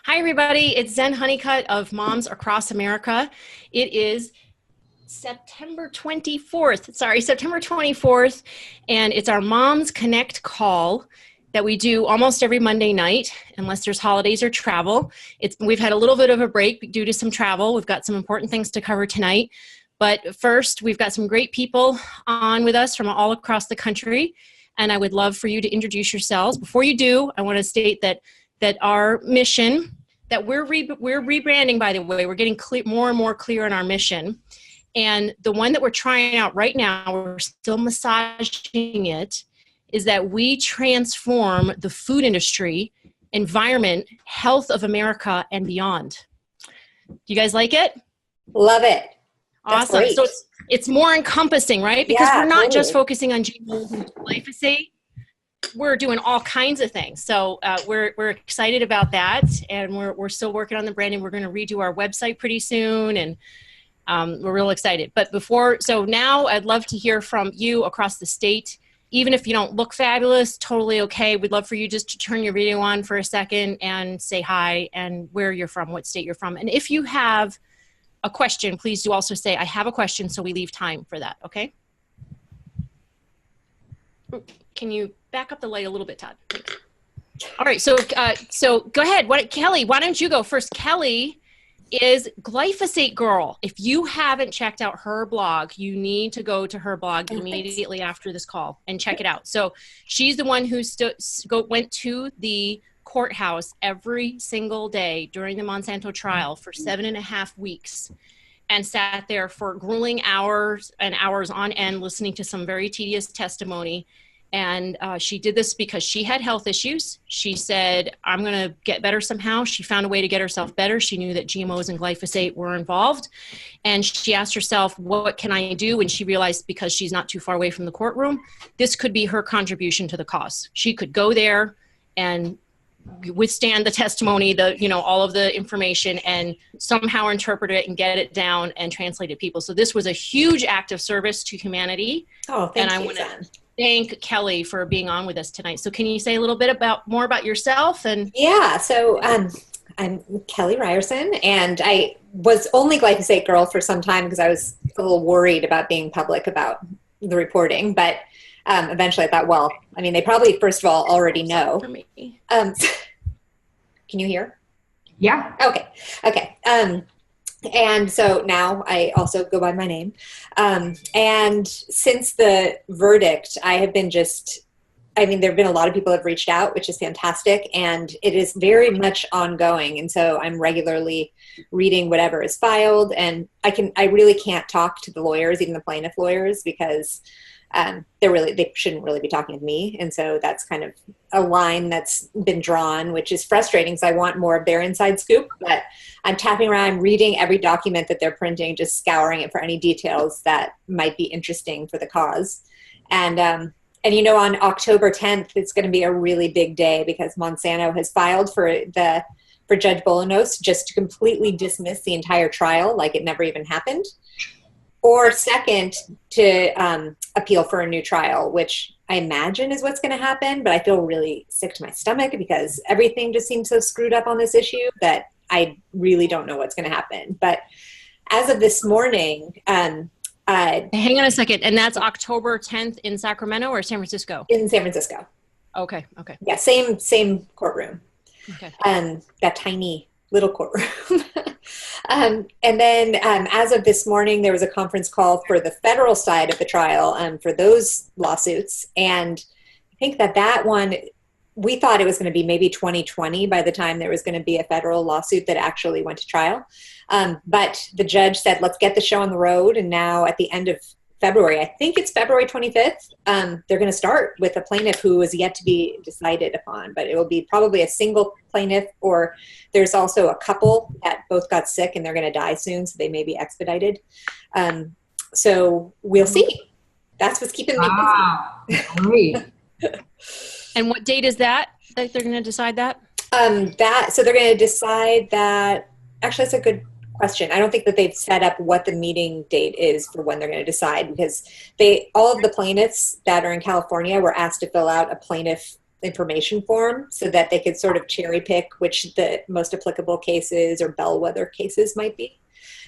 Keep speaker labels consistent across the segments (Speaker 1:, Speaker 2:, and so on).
Speaker 1: Hi, everybody. It's Zen Honeycutt of Moms Across America. It is September 24th, and it's our Moms Connect call that we do almost every Monday night, unless there's holidays or travel. We've had a little bit of a break due to some travel. We've got some important things to cover tonight. But first, we've got some great people on with us from all across the country, and I would love for you to introduce yourselves. Before you do, I want to state that our mission, that we're rebranding, by the way. We're getting more and more clear on our mission. And the one that we're trying out right now, we're still massaging it, is that we transform the food industry, environment, health of America, and beyond. Do you guys like it?
Speaker 2: Love it.
Speaker 1: That's awesome. Great. So it's more encompassing, right? Because we're not just focusing on GMOs and glyphosate. We're doing all kinds of things. So we're excited about that. And we're still working on the branding. We're going to redo our website pretty soon. And we're real excited. But so now I'd love to hear from you across the state. Even if you don't look fabulous, totally okay. We'd love for you just to turn your video on for a second and say hi and where you're from, what state you're from. And if you have a question, please do also say, I have a question, so we leave time for that, okay? Can you back up the light a little bit, Todd? Thanks. All right, so go ahead. Kelly, why don't you go first? Kelly is Glyphosate Girl. If you haven't checked out her blog, you need to go to her blog immediately after this call and check it out. So she's the one who went to the courthouse every single day during the Monsanto trial for 7.5 weeks and sat there for grueling hours and hours on end listening to some very tedious testimony. And she did this because she had health issues. She said, I'm going to get better somehow. She found a way to get herself better. She knew that GMOs and glyphosate were involved. And she asked herself, what can I do? And she realized, because she's not too far away from the courtroom, this could be her contribution to the cause. She could go there and withstand the testimony, all of the information, and somehow interpret it and get it down and translate it to people. So this was a huge act of service to humanity.
Speaker 2: Oh, thank you.
Speaker 1: And I want to thank Kelly for being on with us tonight. So can you say a little bit more about yourself? And
Speaker 2: yeah, so I'm Kelly Ryerson, and I was only Glyphosate Girl for some time because I was a little worried about being public about the reporting, but eventually I thought, well, I mean, they probably, first of all, already know.
Speaker 1: For me.
Speaker 2: Can you hear?
Speaker 3: Yeah.
Speaker 2: Okay. And so now I also go by my name. And since the verdict, I have been there have been a lot of people who have reached out, which is fantastic. And it is very much ongoing. And so I'm regularly reading whatever is filed. And I really can't talk to the lawyers, even the plaintiff lawyers, because they shouldn't really be talking to me. And so that's kind of a line that's been drawn, which is frustrating because I want more of their inside scoop, but I'm tapping around, I'm reading every document that they're printing, just scouring it for any details that might be interesting for the cause. And on October 10th, it's going to be a really big day because Monsanto has filed for Judge Bolanos just to completely dismiss the entire trial like it never even happened. Or second, to appeal for a new trial, which I imagine is what's going to happen. But I feel really sick to my stomach because everything just seems so screwed up on this issue that I really don't know what's going to happen. But as of this morning,
Speaker 1: hang on a second. And that's October 10th in Sacramento or San Francisco?
Speaker 2: In San Francisco.
Speaker 1: Okay.
Speaker 2: Yeah, same courtroom.
Speaker 1: Okay.
Speaker 2: That tiny little courtroom. And then as of this morning, there was a conference call for the federal side of the trial for those lawsuits. And I think that one, we thought it was going to be maybe 2020 by the time there was going to be a federal lawsuit that actually went to trial. But the judge said, let's get the show on the road. And now at the end of February, I think it's February 25th, they're going to start with a plaintiff who is yet to be decided upon, but it will be probably a single plaintiff, or there's also a couple that both got sick and they're going to die soon, so they may be expedited. So we'll see. That's what's keeping me busy.
Speaker 3: Great.
Speaker 1: And what date is that they're going to decide that?
Speaker 2: So they're going to decide that, actually that's a good question. I don't think that they've set up what the meeting date is for when they're going to decide, because all of the plaintiffs that are in California were asked to fill out a plaintiff information form so that they could sort of cherry pick which the most applicable cases or bellwether cases might be.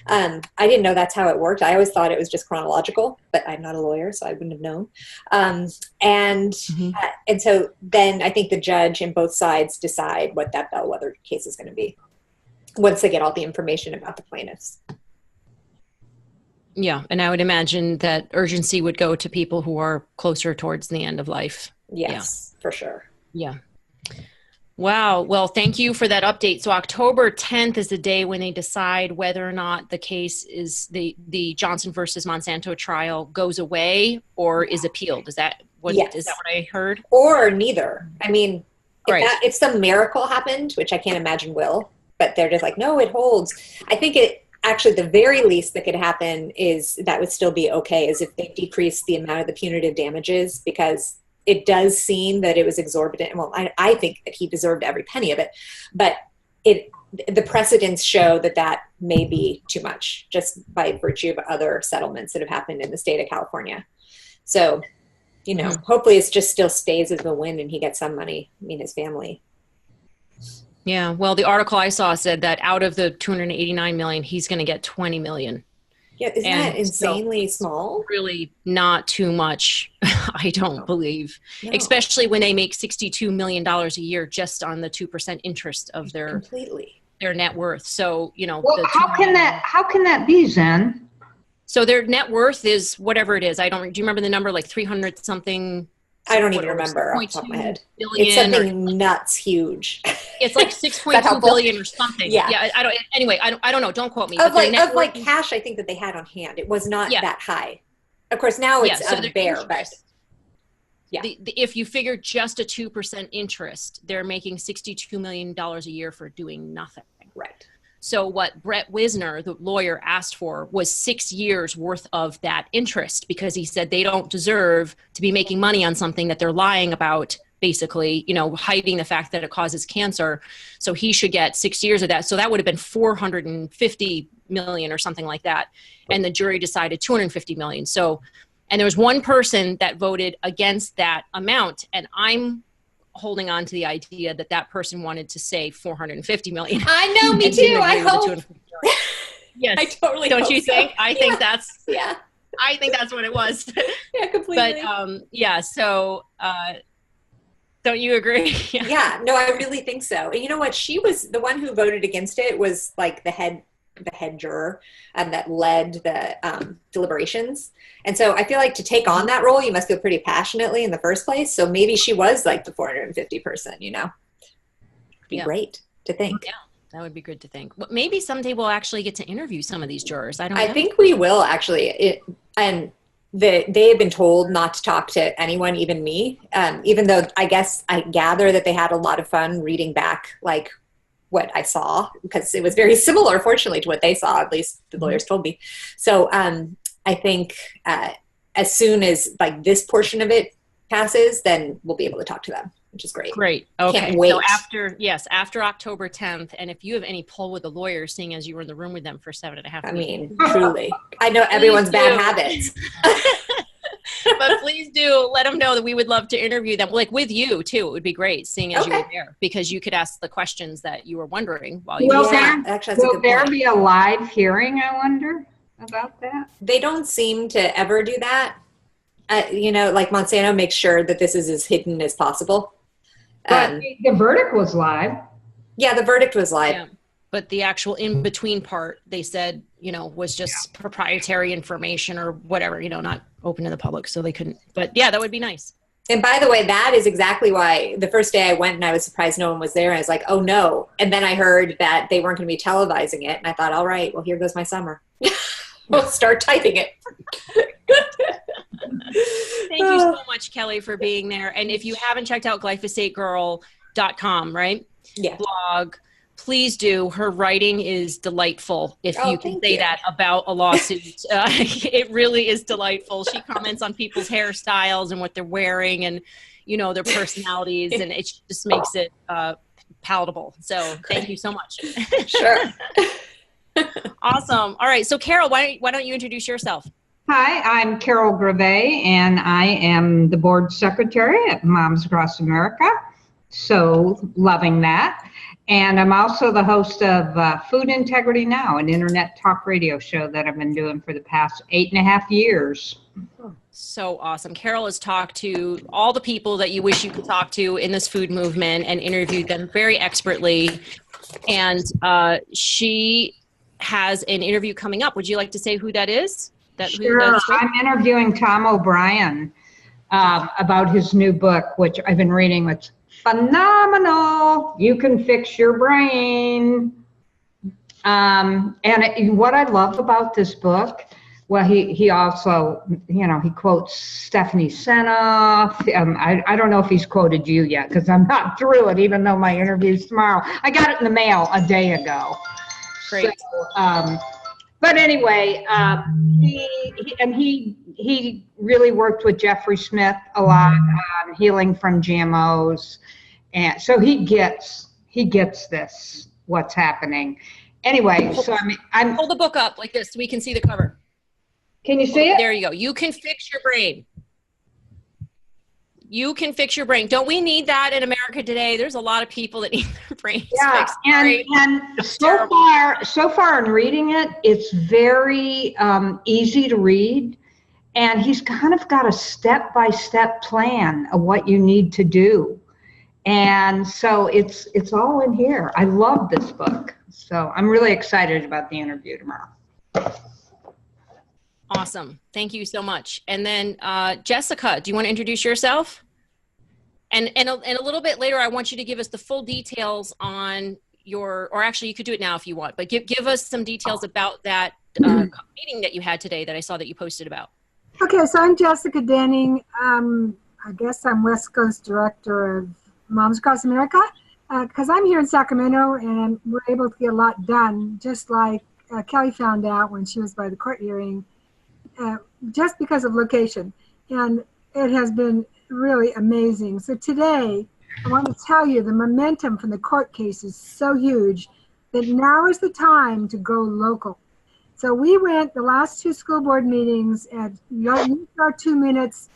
Speaker 2: I didn't know that's how it worked. I always thought it was just chronological, but I'm not a lawyer, so I wouldn't have known. And so then I think the judge and both sides decide what that bellwether case is going to be once they get all the information about the plaintiffs.
Speaker 1: Yeah, and I would imagine that urgency would go to people who are closer towards the end of life.
Speaker 2: Yes, for sure.
Speaker 1: Yeah. Wow. Well, thank you for that update. So October 10th is the day when they decide whether or not the case is the Johnson versus Monsanto trial goes away or is appealed. Is that what I heard?
Speaker 2: Or neither. I mean, if some miracle happened, which I can't imagine will, but they're just like, no, it holds. I think it actually, the very least that could happen is that would still be okay, is if they decrease the amount of the punitive damages, because it does seem that it was exorbitant. Well, I think that he deserved every penny of it, but the precedents show that may be too much just by virtue of other settlements that have happened in the state of California. So, hopefully it just still stays as a win and he gets some money, his family.
Speaker 1: Yeah. Well, the article I saw said that out of the 289 million, he's going to get 20 million.
Speaker 2: Yeah, isn't that insanely small?
Speaker 1: Really not too much, I don't believe. No. Especially when they make $62 million a year just on the 2% interest of their net worth. So,
Speaker 3: well, how can that be, Zen?
Speaker 1: So their net worth is whatever it is. Do you remember the number, like 300 something?
Speaker 2: I don't even remember off the top of my head. It's something nuts huge.
Speaker 1: It's like 6.2 billion or something. Yeah. I don't know. Don't quote me.
Speaker 2: Of like cash, I think that they had on hand. It was not that high. Of course, now it's bare, but
Speaker 1: if you figure just a 2% interest, they're making $62 million a year for doing nothing.
Speaker 2: Right.
Speaker 1: So what Brett Wisner, the lawyer, asked for was 6 years worth of that interest, because he said they don't deserve to be making money on something that they're lying about, basically, hiding the fact that it causes cancer. So he should get 6 years of that. So that would have been 450 million or something like that. And the jury decided 250 million. So, and there was one person that voted against that amount. And I'm holding on to the idea that person wanted to say 450 million.
Speaker 2: I know, me too. I hope.
Speaker 1: Yes,
Speaker 2: I totally.
Speaker 1: Don't you think?
Speaker 2: So.
Speaker 1: I think that's.
Speaker 2: Yeah.
Speaker 1: I think that's what it was.
Speaker 2: Yeah, completely.
Speaker 1: But So, don't you agree?
Speaker 2: Yeah. No, I really think so. And you know what? She was the one who voted against it. Was like the head juror that led the deliberations. And so I feel like to take on that role, you must feel pretty passionately in the first place. So maybe she was like the 450 person, It'd be great to think.
Speaker 1: Yeah, that would be good to think. Well, maybe someday we'll actually get to interview some of these jurors. I
Speaker 2: think we will actually. They have been told not to talk to anyone, even me, even though I guess I gather that they had a lot of fun reading back like what I saw, because it was very similar, fortunately, to what they saw, at least the lawyers told me. So I think as soon as like this portion of it passes, then we'll be able to talk to them, which is great.
Speaker 1: Great. Okay.
Speaker 2: Can't wait.
Speaker 1: So after October 10th, and if you have any pull with the lawyers, seeing as you were in the room with them for 7.5 weeks.
Speaker 2: Truly. I know everyone's bad habits.
Speaker 1: But please do let them know that we would love to interview them, like with you too. It would be great, seeing as you were there, because you could ask the questions that you were wondering while you were there.
Speaker 3: Will there be a live hearing, I wonder, about that?
Speaker 2: They don't seem to ever do that. Like Monsanto makes sure that this is as hidden as possible.
Speaker 3: But the verdict was live.
Speaker 2: Yeah, the verdict was live.
Speaker 1: Yeah. But the actual in-between part, they said, was just proprietary information or whatever, not open to the public, so they couldn't. But yeah, that would be nice.
Speaker 2: And by the way, that is exactly why the first day I went and I was surprised no one was there. And I was like, oh no. And then I heard that they weren't going to be televising it. And I thought, all right, well, here goes my summer. We'll start typing it.
Speaker 1: Thank you so much, Kelly, for being there. And if you haven't checked out glyphosategirl.com, right?
Speaker 2: Yeah.
Speaker 1: Blog, please do. Her writing is delightful, if you can say that about a lawsuit. It really is delightful. She comments on people's hairstyles and what they're wearing and, their personalities, and it just makes it palatable. So thank you so much.
Speaker 2: Sure.
Speaker 1: Awesome. All right. So Carol, why don't you introduce yourself?
Speaker 3: Hi, I'm Carol Grave, and I am the board secretary at Moms Across America. So loving that. And I'm also the host of Food Integrity Now, an internet talk radio show that I've been doing for the past 8.5 years.
Speaker 1: So awesome. Carol has talked to all the people that you wish you could talk to in this food movement and interviewed them very expertly. And she has an interview coming up. Would you like to say who that is?
Speaker 3: Sure. I'm interviewing Tom O'Brien about his new book, which I've been reading. It's phenomenal. You Can Fix Your Brain. What I love about this book, well, he also, he quotes Stephanie Seneff. I don't know if he's quoted you yet because I'm not through it, even though my interview's tomorrow. I got it in the mail a day ago.
Speaker 1: Great.
Speaker 3: So, but anyway, he really worked with Jeffrey Smith a lot on healing from GMOs, and so he gets this, what's happening. Anyway, so I'm
Speaker 1: hold the book up like this so we can see the cover.
Speaker 3: Can you see it?
Speaker 1: There you go. You Can Fix Your Brain. You Can Fix Your Brain. Don't we need that in America today? There's a lot of people that need their brains fixed.
Speaker 3: And so far in reading it, it's very easy to read, and he's kind of got a step-by-step plan of what you need to do. And so it's all in here. I love this book. So I'm really excited about the interview tomorrow.
Speaker 1: Awesome. Thank you so much. And then Jessica, do you want to introduce yourself? And a little bit later, I want you to give us the full details on or actually you could do it now if you want, but give us some details about that meeting that you had today that I saw that you posted about.
Speaker 4: Okay, so I'm Jessica Denning. I guess I'm West Coast Director of Moms Across America because I'm here in Sacramento and we're able to get a lot done, just like Kelly found out when she was by the court hearing, just because of location. And it has been really amazing. So today, I want to tell you the momentum from the court case is so huge that now is the time to go local. So we went the last 2 school board meetings and used our 2 minutes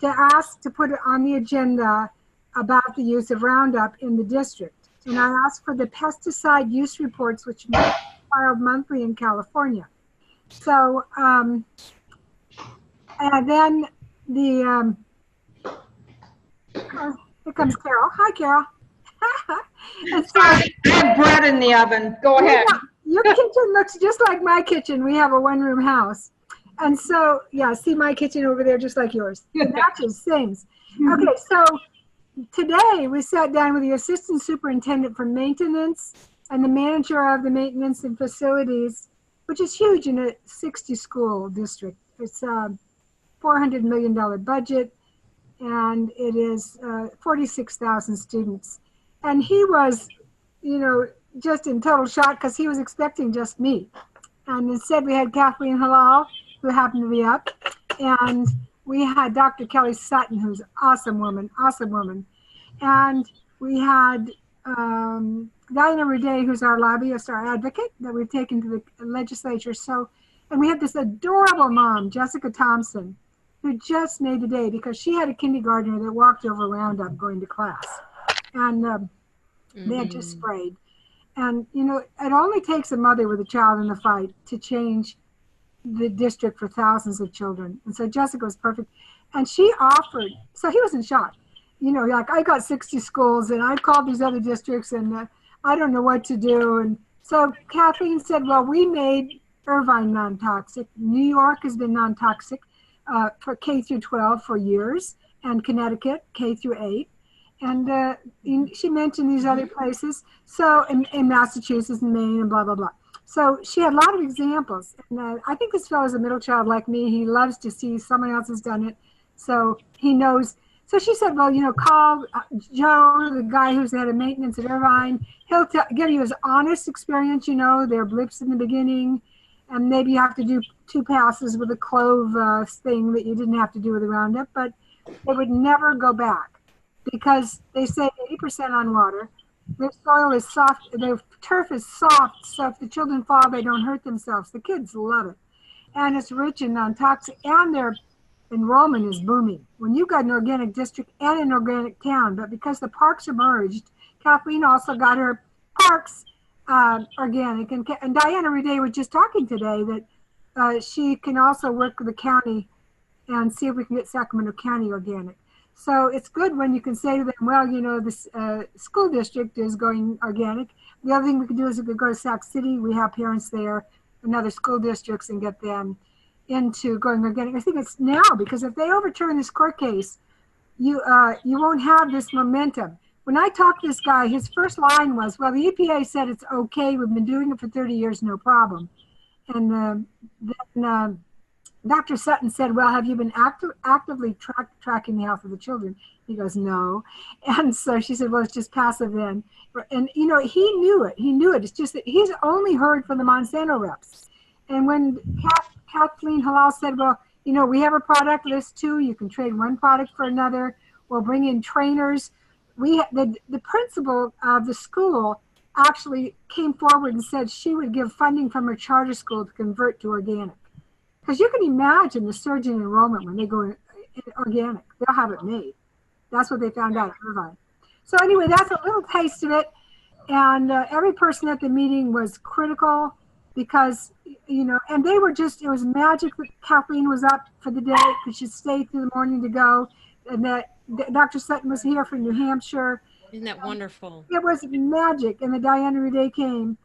Speaker 4: to ask to put it on the agenda about the use of Roundup in the district. And I asked for the pesticide use reports, which are filed monthly in California. So, and then the, here comes Carol. Hi, Carol. And so,
Speaker 3: I have bread in the oven. Go ahead.
Speaker 4: Your kitchen looks just like my kitchen. We have a 1-room house. And so, yeah, see my kitchen over there just like yours. It matches, same. Okay, so today we sat down with the assistant superintendent for maintenance and the manager of the maintenance and facilities, which is huge in a 60-school district. It's a $400 million budget, and it is 46,000 students. And he was, just in total shock because he was expecting just me. And instead we had Kathleen Halal, who happened to be up, and we had Dr. Kelly Sutton, who's an awesome woman. And we had Diana Ruday, who's our lobbyist, our advocate, that we've taken to the legislature. So, and we had this adorable mom, Jessica Thompson, who just made the day because she had a kindergartner that walked over Roundup going to class. And they had just sprayed. And, it only takes a mother with a child in the fight to change the district for thousands of children. And so Jessica was perfect. And she offered, so he was in shock. Like, I got 60 schools and I've called these other districts and I don't know what to do. And so Kathleen said, well, we made Irvine non-toxic. New York has been non-toxic for K through 12 for years, and Connecticut, K through 8. And she mentioned these other places, so in Massachusetts and Maine and blah, blah, blah. So she had a lot of examples. And I think this fellow's a middle child like me. He loves to see someone else has done it, so he knows. So she said, well, call Joe, the guy who's the head of maintenance at Irvine. He'll give you his honest experience. There are blips in the beginning, and maybe you have to do 2 passes with a clove thing that you didn't have to do with the Roundup, but they would never go back. Because they say 80% on water, their soil is soft, their turf is soft, so if the children fall, they don't hurt themselves. The kids love it. and it's rich in non-toxic, and their enrollment is booming. When you've got an organic district and an organic town, but because the parks are merged, Kathleen also got her parks organic. And Diana Rede was just talking today that she can also work with the county and see if we can get Sacramento County organic. So it's good when you can say to them, well, you know, this school district is going organic. The other thing we could do is we could go to Sac City. We have parents there in other school districts and get them into going organic. I think it's now, because if they overturn this court case, you won't have this momentum. When I talked to this guy, his first line was, well, the EPA said it's okay. We've been doing it for 30 years, no problem. And then Dr. Sutton said, well, have you been actively tracking the health of the children? He goes, no. And so she said, well, it's just passive then. And, you know, he knew it. He knew it. It's just that he's only heard from the Monsanto reps. And when Kathleen Halal said, well, you know, we have a product list too. You can trade one product for another. We'll bring in trainers. The principal of the school actually came forward and said she would give funding from her charter school to convert to organic. Because you can imagine the surge in enrollment when they go in organic. They'll have it made. That's what they found out at Irvine. So anyway, that's a little taste of it. And every person at the meeting was critical because, you know, and they were just, it was magic that Kathleen was up for the day because she stayed through the morning to go. And that Dr. Sutton was here from New Hampshire.
Speaker 1: Isn't that wonderful?
Speaker 4: It was magic. And the Diana Rede came.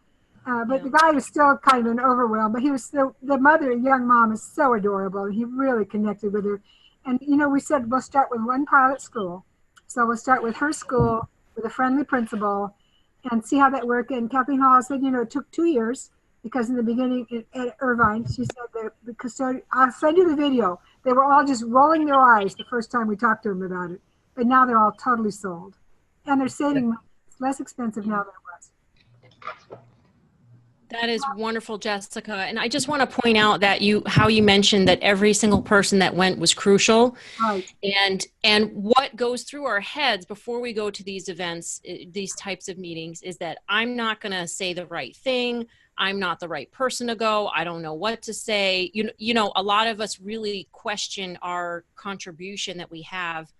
Speaker 4: But the guy was still kind of an overwhelm, but he was still, the mother, young mom, is so adorable. He really connected with her. And, you know, we said we'll start with one pilot school. So we'll start with her school with a friendly principal and see how that worked. And Kathleen Hall said, you know, it took 2 years because in the beginning at Irvine, she said the custodian, I'll send you the video. They were all just rolling their eyes the first time we talked to them about it. But now they're all totally sold. And they're saving money. It's less expensive now than it was.
Speaker 1: That is wonderful, Jessica. And I just want to point out that how you mentioned that every single person that went was crucial.
Speaker 4: Right.
Speaker 1: And what goes through our heads before we go to these events, these types of meetings, is that I'm not going to say the right thing. I'm not the right person to go. I don't know what to say. You know, a lot of us really question our contribution that we have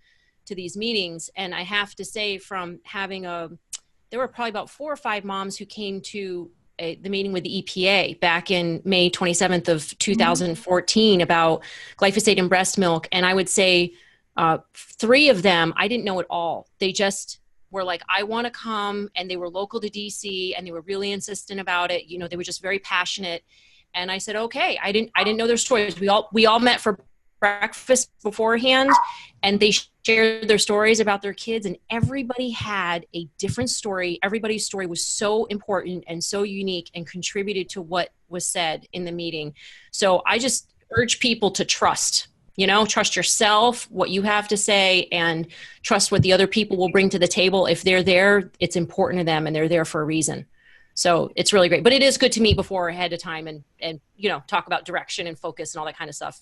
Speaker 1: to these meetings. And I have to say, from having there were probably about 4 or 5 moms who came to the meeting with the EPA back in May 27th of 2014 about glyphosate in breast milk. And I would say 3 of them, I didn't know at all. They just were like, I want to come. And they were local to DC and they were really insistent about it. You know, they were just very passionate. And I said, okay, I didn't know their stories. We all met for breakfast beforehand and they shared their stories about their kids, and everybody had a different story. Everybody's story was so important and so unique and contributed to what was said in the meeting. So I just urge people to trust yourself, what you have to say, and trust what the other people will bring to the table. If they're there, it's important to them and they're there for a reason. So it's really great, but it is good to meet before ahead of time and you know, talk about direction and focus and all that kind of stuff.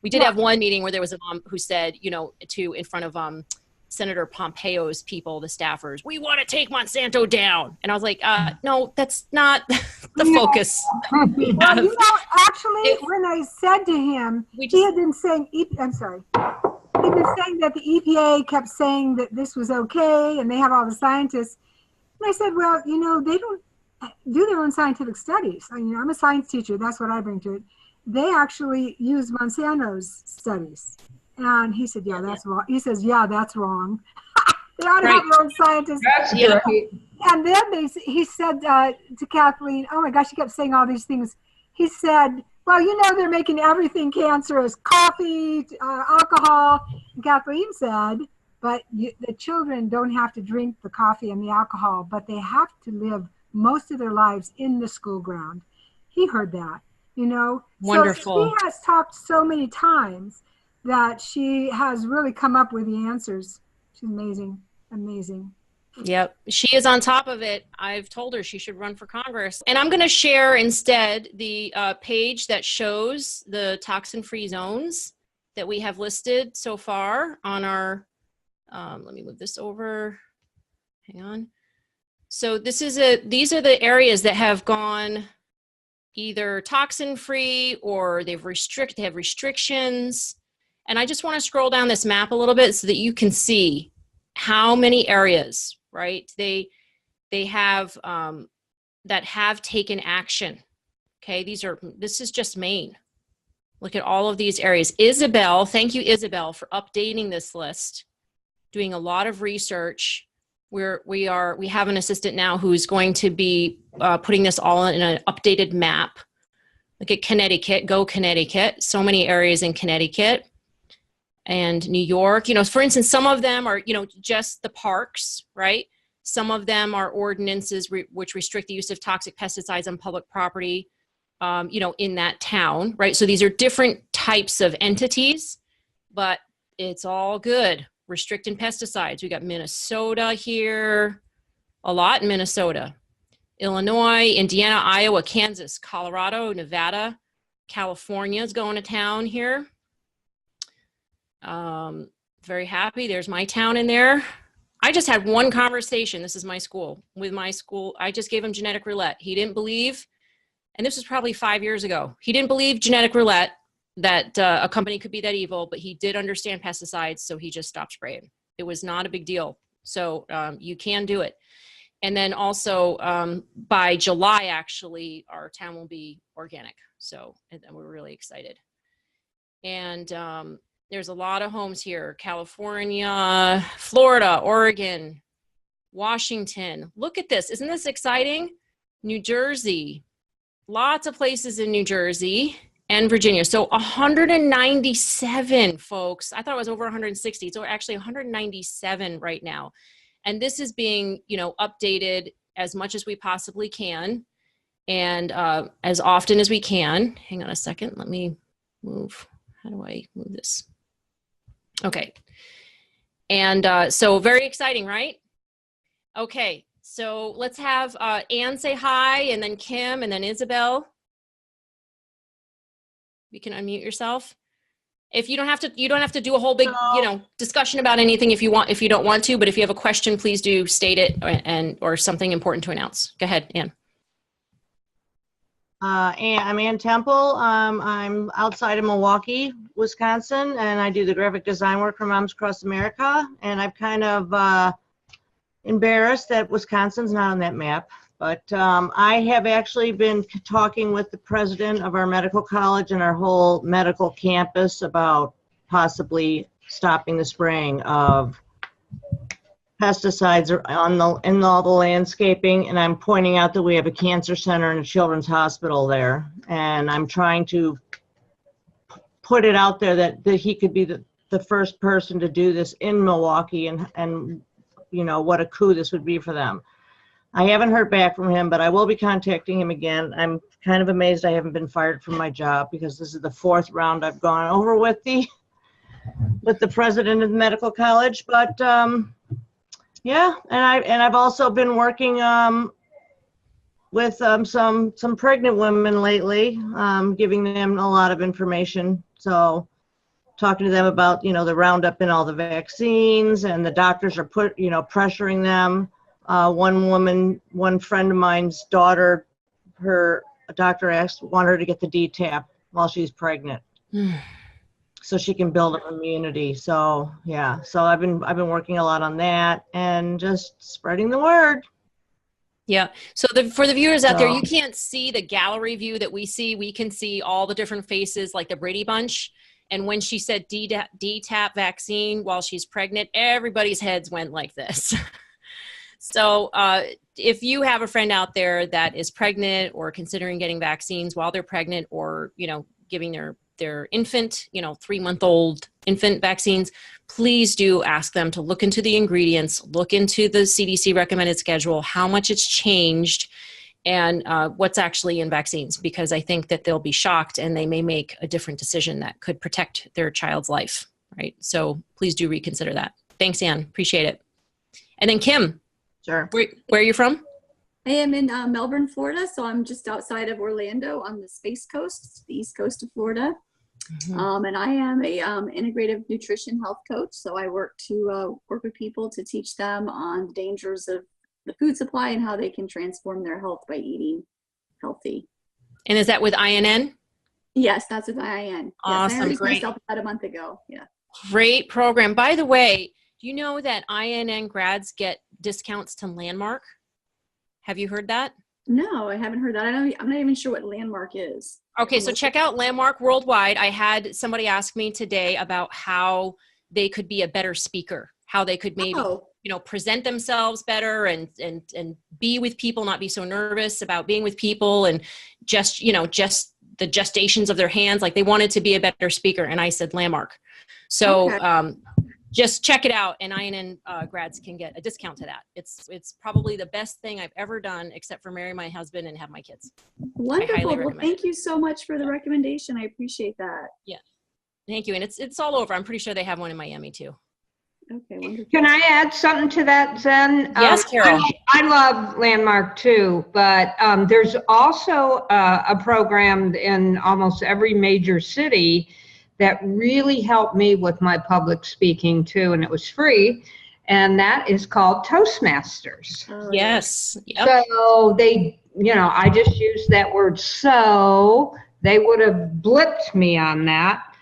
Speaker 1: We did have one meeting where there was a mom who said, you know, in front of Senator Pompeo's people, the staffers, we want to take Monsanto down. And I was like, no, that's not the focus.
Speaker 4: Well, you know, actually, when I said to him, he had been saying, I'm sorry. He'd been saying that the EPA kept saying that this was okay and they have all the scientists. And I said, well, you know, they don't do their own scientific studies. I mean, I'm a science teacher. That's what I bring to it. They actually use Monsanto's studies. And he said, yeah, that's wrong. He says, yeah, that's wrong. They ought to have their own scientists.
Speaker 3: That's great.
Speaker 4: And then he said to Kathleen, oh my gosh, he kept saying all these things. He said, well, you know, they're making everything cancerous, coffee, alcohol. And Kathleen said, but the children don't have to drink the coffee and the alcohol, but they have to live most of their lives in the school ground. He heard that, you know.
Speaker 1: Wonderful.
Speaker 4: So she has talked so many times that she has really come up with the answers. She's amazing, amazing.
Speaker 1: Yep. She is on top of it. I've told her she should run for Congress. And I'm going to share instead the page that shows the toxin-free zones that we have listed so far on our, let me move this over. Hang on. So these are the areas that have gone either toxin free or they have restrictions. And I just want to scroll down this map a little bit so that you can see how many areas, right, they have that have taken action. Okay, this is just Maine. Look at all of these areas. Isabel, thank you, Isabel, for updating this list, doing a lot of research. We have an assistant now who's going to be putting this all in an updated map. Look at Connecticut, go Connecticut. So many areas in Connecticut and New York. You know, for instance, some of them are, you know, just the parks, right? Some of them are ordinances which restrict the use of toxic pesticides on public property, you know, in that town, right? So these are different types of entities, but it's all good. Restricting pesticides. We got Minnesota here, a lot in Minnesota. Illinois, Indiana, Iowa, Kansas, Colorado, Nevada, California is going to town here. Very happy. There's my town in there. I just had one conversation. This is my school. With my school, I just gave him genetic roulette. He didn't believe, and this was probably 5 years ago. He didn't believe genetic roulette, that a company could be that evil, but he did understand pesticides, so he just stopped spraying. It was not a big deal. So you can do it. And then also by July, actually, our town will be organic. So and we're really excited. And there's a lot of homes here. California, Florida, Oregon, Washington. Look at this. Isn't this exciting? New Jersey. Lots of places in New Jersey and Virginia. So 197, folks. I thought it was over 160. It's actually 197 right now. And this is being, you know, updated as much as we possibly can and as often as we can. Hang on a second. Let me move. How do I move this? Okay. And so very exciting, right? Okay. So let's have Anne say hi, and then Kim, and then Isabel. You can unmute yourself. If you don't have to, do a whole big, you know, discussion about anything if you don't want to, but if you have a question, please do state it or something important to announce. Go ahead, Anne.
Speaker 5: I'm Ann Temple. I'm outside of Milwaukee, Wisconsin, and I do the graphic design work for Moms Across America. And I'm kind of embarrassed that Wisconsin's not on that map. But I have actually been talking with the president of our medical college and our whole medical campus about possibly stopping the spraying of pesticides in all the landscaping. And I'm pointing out that we have a cancer center and a children's hospital there. And I'm trying to put it out there that he could be the first person to do this in Milwaukee, and you know, what a coup this would be for them. I haven't heard back from him, but I will be contacting him again. I'm kind of amazed I haven't been fired from my job, because this is the 4th round I've gone over with the president of the medical college. But yeah, and I've also been working with some pregnant women lately, giving them a lot of information. So talking to them about, you know, the Roundup and all the vaccines, and the doctors are pressuring them. One friend of mine's daughter, a doctor want her to get the DTaP while she's pregnant, so she can build up immunity. So yeah, so I've been working a lot on that and just spreading the word.
Speaker 1: Yeah. So for the viewers out there, you can't see the gallery view that we see. We can see all the different faces, like the Brady Bunch. And when she said DTaP vaccine while she's pregnant, everybody's heads went like this. So if you have a friend out there that is pregnant or considering getting vaccines while they're pregnant, or, you know, giving their infant, you know, 3-month-old infant vaccines, please do ask them to look into the ingredients, look into the CDC recommended schedule, how much it's changed, and what's actually in vaccines, because I think that they'll be shocked and they may make a different decision that could protect their child's life, right? So please do reconsider that. Thanks, Anne. Appreciate it. And then Kim.
Speaker 5: Sure.
Speaker 1: Where are you from?
Speaker 6: I am in Melbourne, Florida, so I'm just outside of Orlando on the Space Coast, the east coast of Florida. Mm-hmm. And I am a integrative nutrition health coach, so I work with people to teach them on the dangers of the food supply and how they can transform their health by eating healthy.
Speaker 1: And is that with INN?
Speaker 6: Yes, that's with IIN. Yes,
Speaker 1: Awesome,
Speaker 6: I released
Speaker 1: great.
Speaker 6: myself about a month ago. Yeah.
Speaker 1: Great program. By the way, do you know that INN grads get discounts to Landmark? Have you heard that?
Speaker 6: No, I haven't heard that. I'm not even sure what Landmark is.
Speaker 1: Okay, so check out Landmark Worldwide. I had somebody ask me today about how they could be a better speaker, how they could maybe, present themselves better and be with people, not be so nervous about being with people, and just the gestations of their hands. Like, they wanted to be a better speaker. And I said, Landmark. So,
Speaker 6: Okay.
Speaker 1: just check it out, and INN grads can get a discount to that. It's probably the best thing I've ever done, except for marry my husband and have my kids.
Speaker 6: Wonderful. Well, thank you so much for the recommendation. I appreciate that.
Speaker 1: Yeah, thank you. And it's all over. I'm pretty sure they have one in Miami too.
Speaker 6: Okay, wonderful.
Speaker 3: Can I add something to that, Zen?
Speaker 1: Yes, Carol.
Speaker 3: I love Landmark too, but there's also a program in almost every major city that really helped me with my public speaking too, and it was free, and that is called Toastmasters.
Speaker 1: Yes. Yep.
Speaker 3: So they, I just used that word so. They would have blipped me on that,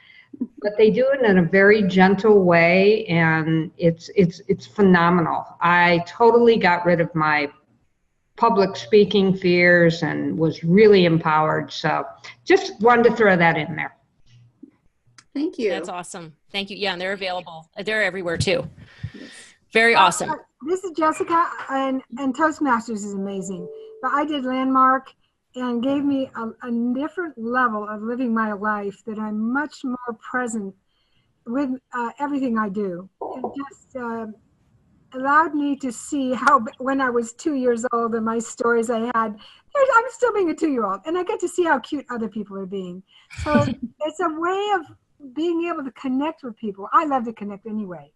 Speaker 3: but they do it in a very gentle way, and it's phenomenal. I totally got rid of my public speaking fears and was really empowered. So just wanted to throw that in there.
Speaker 6: Thank you.
Speaker 1: That's awesome. Thank you. Yeah, and they're available. They're everywhere too. Very awesome.
Speaker 4: This is Jessica, and Toastmasters is amazing. But I did Landmark, and gave me a different level of living my life, that I'm much more present with everything I do. It just allowed me to see how, when I was 2 years old and my stories I had, I'm still being a 2-year-old, and I get to see how cute other people are being. So it's a way of being able to connect with people. I love to connect anyway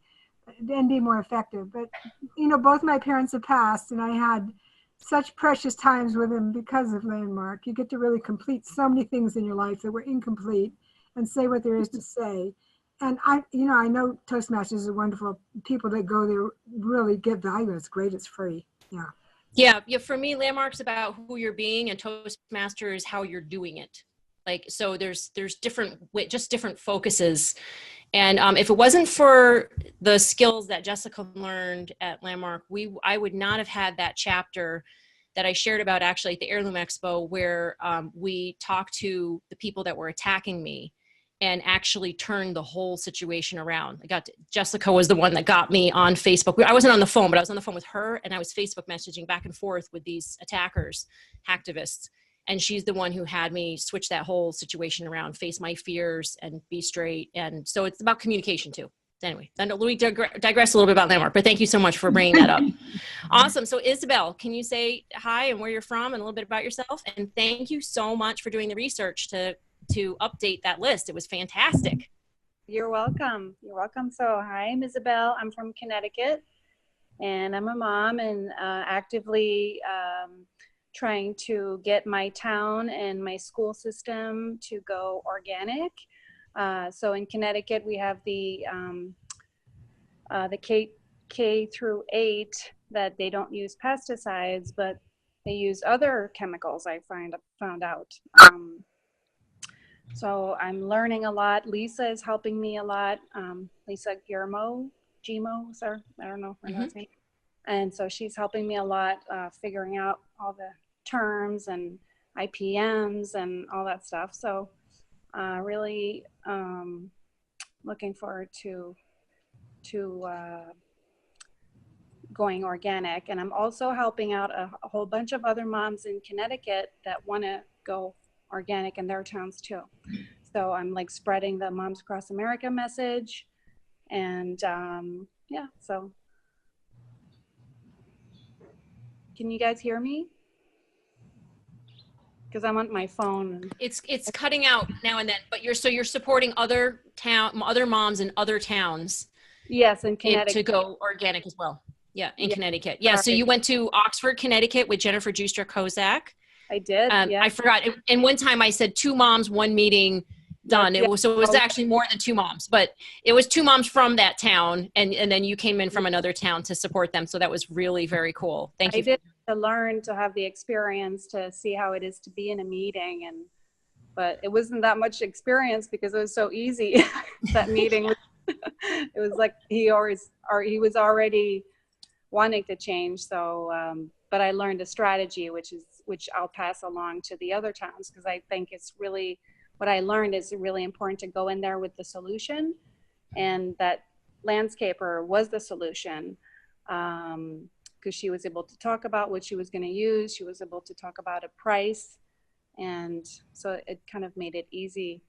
Speaker 4: and be more effective. But, both my parents have passed, and I had such precious times with them because of Landmark. You get to really complete so many things in your life that were incomplete and say what there is to say. And I know Toastmasters are wonderful. People that go there really get value. It's great. It's free. Yeah.
Speaker 1: Yeah. For me, Landmark's about who you're being, and Toastmaster is how you're doing it. Like, so there's different focuses. And if it wasn't for the skills that Jessica learned at Landmark, I would not have had that chapter that I shared about actually at the Heirloom Expo, where we talked to the people that were attacking me and actually turned the whole situation around. Jessica was the one that got me on Facebook. I wasn't on the phone, but I was on the phone with her, and I was Facebook messaging back and forth with these attackers, hacktivists. And she's the one who had me switch that whole situation around, face my fears and be straight. And so it's about communication too. Anyway, then we digress a little bit about Landmark, but thank you so much for bringing that up. Awesome. So Isabel, can you say hi and where you're from and a little bit about yourself? And thank you so much for doing the research to update that list. It was fantastic.
Speaker 7: You're welcome. You're welcome. So hi, I'm Isabel. I'm from Connecticut, and I'm a mom and actively trying to get my town and my school system to go organic. So in Connecticut, we have the K through 8 that they don't use pesticides, but they use other chemicals. I found out. So I'm learning a lot. Lisa is helping me a lot. Lisa Gimo, sir, I don't know her last name. And so she's helping me a lot, figuring out all the terms and IPMs and all that stuff. So really looking forward to going organic. And I'm also helping out a whole bunch of other moms in Connecticut that want to go organic in their towns too. So I'm like spreading the Moms Across America message. And yeah, so can you guys hear me? Because I'm on my phone.
Speaker 1: It's cutting out now and then, but you're supporting other moms in other towns.
Speaker 7: Yes, in Connecticut.
Speaker 1: To go organic as well. Yeah, in Connecticut. Yeah, so you went to Oxford, Connecticut with Jennifer Juster-Kozak.
Speaker 7: I did. Yeah.
Speaker 1: I forgot. And one time I said 2 moms, 1 meeting done. It was actually more than 2 moms, but it was 2 moms from that town, and then you came in from another town to support them. So that was really very cool. Thank you.
Speaker 7: to learn, to have the experience, to see how it is to be in a meeting. But it wasn't that much experience because it was so easy. That meeting was, it was like he was already wanting to change. So, but I learned a strategy, which I'll pass along to the other towns, because I think it's really, what I learned is really important to go in there with the solution, and that landscaper was the solution, because she was able to talk about what she was going to use. She was able to talk about a price, and so it kind of made it easy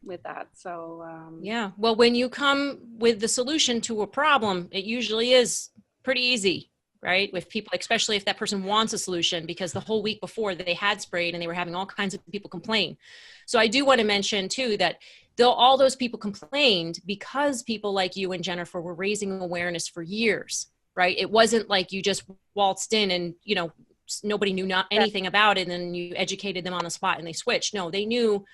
Speaker 7: with that. So
Speaker 1: yeah, well, when you come with the solution to a problem, it usually is pretty easy, right? With people, especially if that person wants a solution, because the whole week before they had sprayed and they were having all kinds of people complain. So I do want to mention too that all those people complained because people like you and Jennifer were raising awareness for years, right? It wasn't like you just waltzed in and, you know, nobody knew anything about it and then you educated them on the spot and they switched. No, they knew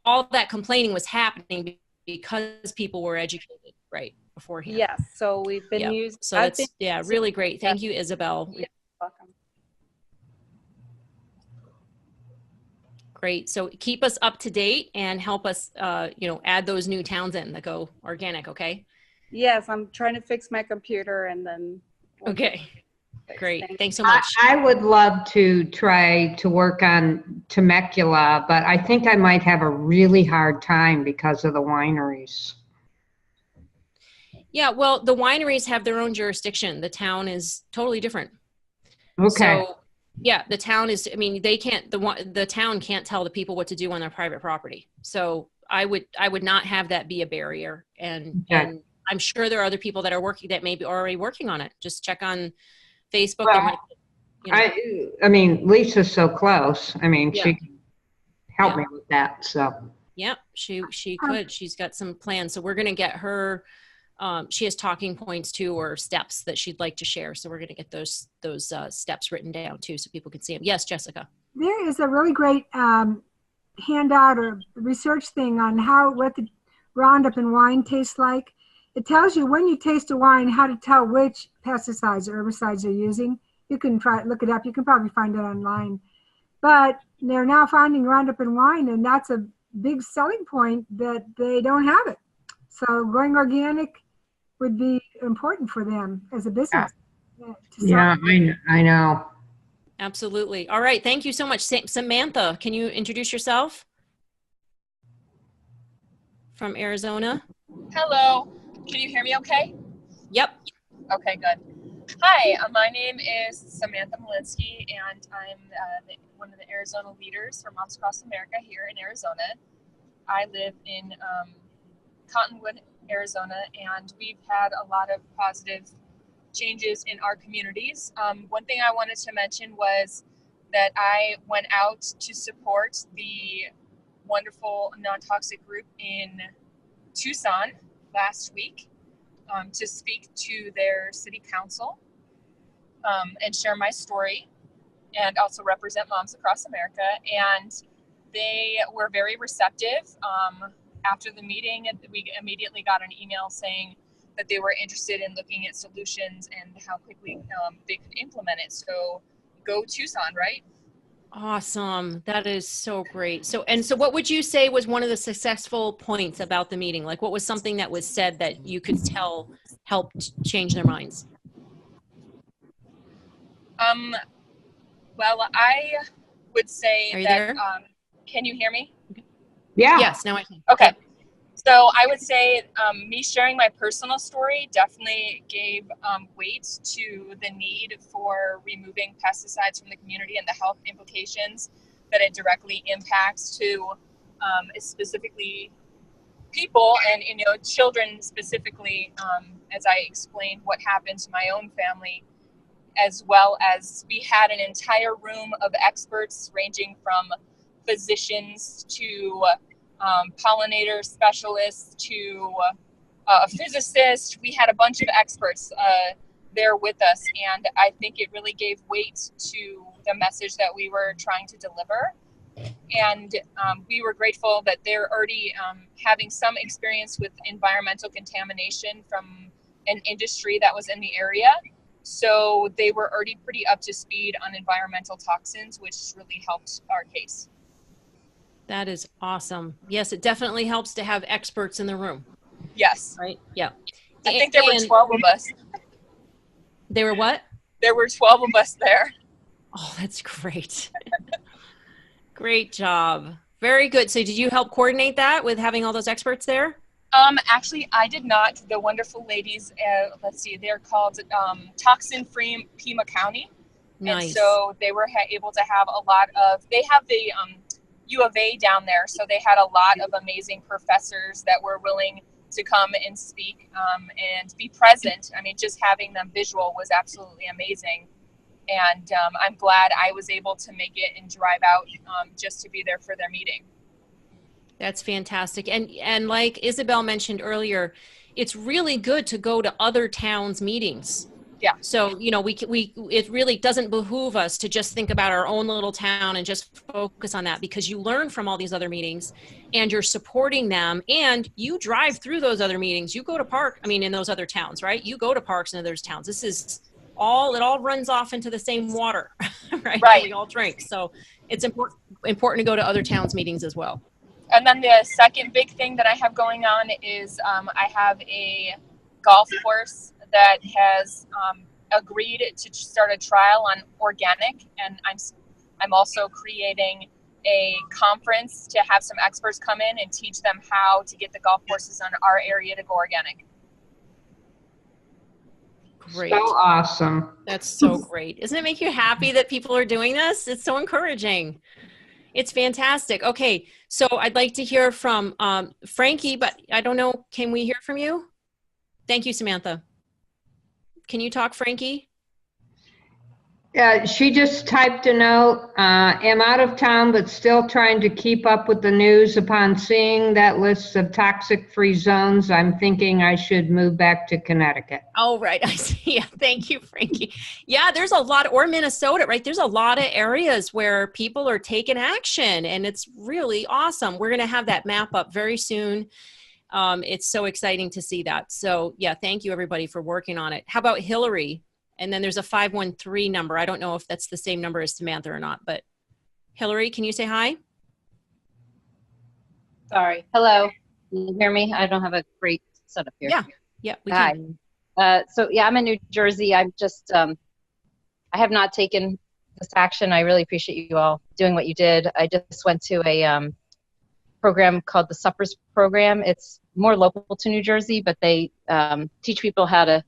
Speaker 1: all that complaining was happening because people were educated, right, beforehand.
Speaker 7: yes, so we've been using.
Speaker 1: So that's really great. Thank you, Isabel.
Speaker 7: Yeah, welcome.
Speaker 1: Great. So keep us up to date and help us, add those new towns in that go organic. Okay.
Speaker 7: Yes, I'm trying to fix my computer and then.
Speaker 1: Okay. Great. Thanks so much.
Speaker 3: I would love to try to work on Temecula, but I think I might have a really hard time because of the wineries.
Speaker 1: Yeah, well, the wineries have their own jurisdiction. The town is totally different.
Speaker 3: Okay.
Speaker 1: So, yeah, the town is, I mean, they can't, the town can't tell the people what to do on their private property. So I would not have that be a barrier. And I'm sure there are other people that are working, that may be already working on it. Just check on Facebook.
Speaker 3: Well, I mean, Lisa's so close. I mean, she can help me with that. So.
Speaker 1: Yeah, she could. She's got some plans. So we're going to get her. She has talking points too, or steps that she'd like to share. So we're going to get those steps written down too, so people can see them. Yes, Jessica.
Speaker 4: There is a really great handout or research thing on what the Roundup in wine tastes like. It tells you when you taste a wine how to tell which pesticides or herbicides they're using. You can look it up. You can probably find it online. But they're now finding Roundup in wine, and that's a big selling point that they don't have it. So going organic would be important for them as a business.
Speaker 3: Yeah, I know.
Speaker 1: Absolutely. All right. Thank you so much. Samantha, can you introduce yourself? From Arizona.
Speaker 8: Hello. Can you hear me okay?
Speaker 1: Yep.
Speaker 8: Okay, good. Hi, my name is Samantha Malinsky, and I'm one of the Arizona leaders for Moms Across America here in Arizona. I live in Cottonwood, Arizona, and we've had a lot of positive changes in our communities. One thing I wanted to mention was that I went out to support the wonderful non-toxic group in Tucson last week to speak to their city council and share my story and also represent Moms Across America. And they were very receptive. After the meeting, we immediately got an email saying that they were interested in looking at solutions and how quickly they could implement it. So go Tucson, right?
Speaker 1: Awesome. That is so great. So what would you say was one of the successful points about the meeting? Like, what was something that was said that you could tell helped change their minds?
Speaker 8: Well, I would say
Speaker 1: Are you
Speaker 8: that,
Speaker 1: there?
Speaker 8: Can you hear me?
Speaker 3: Yeah.
Speaker 1: Yes, now I can.
Speaker 8: Okay. So I would say me sharing my personal story definitely gave weight to the need for removing pesticides from the community and the health implications that it directly impacts to specifically people and children specifically, as I explained what happened to my own family, as well as we had an entire room of experts ranging from physicians to pollinator specialists to a physicist. We had a bunch of experts there with us, and I think it really gave weight to the message that we were trying to deliver. And we were grateful that they're already having some experience with environmental contamination from an industry that was in the area. So they were already pretty up to speed on environmental toxins, which really helped our case.
Speaker 1: That is awesome. Yes, it definitely helps to have experts in the room.
Speaker 8: Yes.
Speaker 1: Right? Yeah.
Speaker 8: I think there were 12 of us.
Speaker 1: They were what?
Speaker 8: There were 12 of us there.
Speaker 1: Oh, that's great. Great job. Very good. So did you help coordinate that with having all those experts there?
Speaker 8: Actually, I did not. The wonderful ladies, let's see, they're called Toxin Free Pima County.
Speaker 1: Nice.
Speaker 8: And so they were able to have a lot of, they have the U of A down there. So they had a lot of amazing professors that were willing to come and speak and be present. I mean, just having them visual was absolutely amazing. And I'm glad I was able to make it and drive out just to be there for their meeting.
Speaker 1: That's fantastic. And like Isabel mentioned earlier, it's really good to go to other towns' meetings.
Speaker 8: Yeah.
Speaker 1: So, you know, it really doesn't behoove us to just think about our own little town and just focus on that, because you learn from all these other meetings and you're supporting them, and you drive through those other meetings. You go to in those other towns, right? You go to parks in those towns. It all runs off into the same water, right?
Speaker 8: Right.
Speaker 1: We all drink. So it's important to go to other towns' meetings as well.
Speaker 8: And then the second big thing that I have going on is I have a golf course that has agreed to start a trial on organic, and I'm also creating a conference to have some experts come in and teach them how to get the golf courses in our area to go organic.
Speaker 1: Great.
Speaker 3: So awesome.
Speaker 1: That's so great. Doesn't it make you happy that people are doing this? It's so encouraging. It's fantastic. Okay, so I'd like to hear from Frankie, but I don't know, can we hear from you? Thank you, Samantha. Can you talk, Frankie?
Speaker 3: She just typed a note, am out of town, but still trying to keep up with the news. Upon seeing that list of toxic-free zones, I'm thinking I should move back to Connecticut.
Speaker 1: Oh, right. I see. Yeah, thank you, Frankie. Yeah, there's a lot, or Minnesota, right? There's a lot of areas where people are taking action, and it's really awesome. We're going to have that map up very soon. It's so exciting to see that. So yeah, thank you everybody for working on it. How about Hillary? And then there's a 513 number. I don't know if that's the same number as Samantha or not, but Hillary, can you say hi?
Speaker 9: Sorry. Hello. Can you hear me? I don't have a great setup here.
Speaker 1: Yeah, we
Speaker 9: can. So yeah, I'm in New Jersey. I'm just, I have not taken this action. I really appreciate you all doing what you did. I just went to a program called the Suppers Program. It's more local to New Jersey, but they teach people how to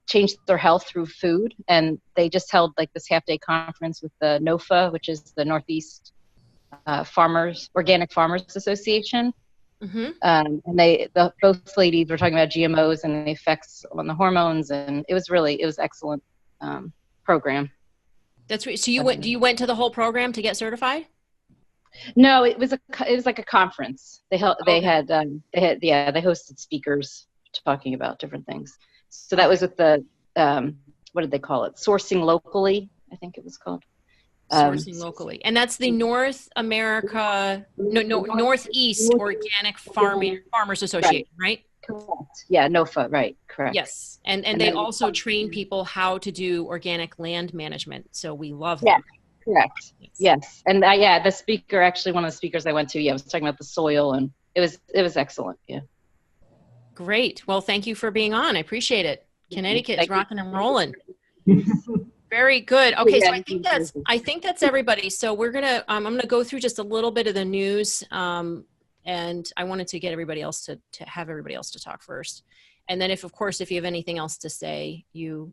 Speaker 9: change their health through food. And they just held like this half-day conference with the NOFA, which is the Northeast Organic Farmers Association.
Speaker 1: Mm-hmm.
Speaker 9: And both ladies were talking about GMOs and the effects on the hormones, and it was excellent program.
Speaker 1: That's right. So you went to the whole program to get certified?
Speaker 9: No, it was like a conference. They hosted speakers talking about different things. So that was with the what did they call it? Sourcing Locally, I think it was called.
Speaker 1: Sourcing Locally, and that's the Northeast Organic Farmers Association, right?
Speaker 9: Correct. Yeah, NOFA, right? Correct.
Speaker 1: Yes, and they also train people how to do organic land management. So we love that.
Speaker 9: Correct. Yes. And the speaker, actually one of the speakers I went to, was talking about the soil, and it was excellent. Yeah.
Speaker 1: Great. Well, thank you for being on. I appreciate it. Connecticut is rocking and rolling. Very good. Okay. So I think that's everybody. So we're going to, I'm going to go through just a little bit of the news. And I wanted to get everybody else to have everybody else to talk first. And then if you have anything else to say, you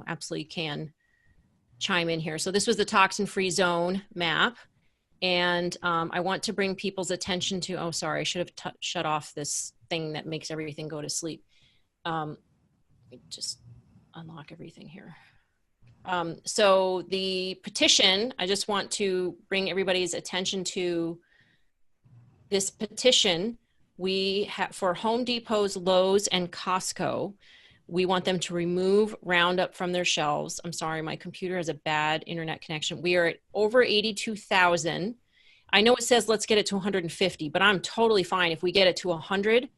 Speaker 1: absolutely can chime in here. So this was the toxin-free zone map. And I want to bring people's attention to, oh, sorry, I should have shut off this thing that makes everything go to sleep. Just unlock everything here. So the petition, I just want to bring everybody's attention to this petition. We have for Home Depot's, Lowe's, and Costco. We want them to remove Roundup from their shelves. I'm sorry, my computer has a bad internet connection. We are at over 82,000. I know it says let's get it to 150, but I'm totally fine if we get it to 100.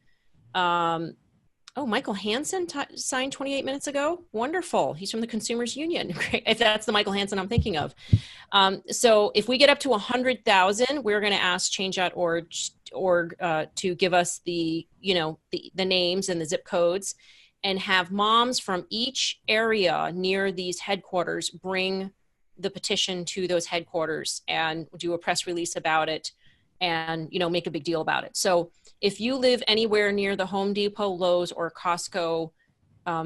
Speaker 1: Oh, Michael Hansen signed 28 minutes ago. Wonderful. He's from the Consumers Union. Great. If that's the Michael Hansen I'm thinking of. So if we get up to 100,000, we're going to ask change.org to give us the names and the zip codes, and have moms from each area near these headquarters bring the petition to those headquarters and do a press release about it, and make a big deal about it. So if you live anywhere near the Home Depot, Lowe's, or Costco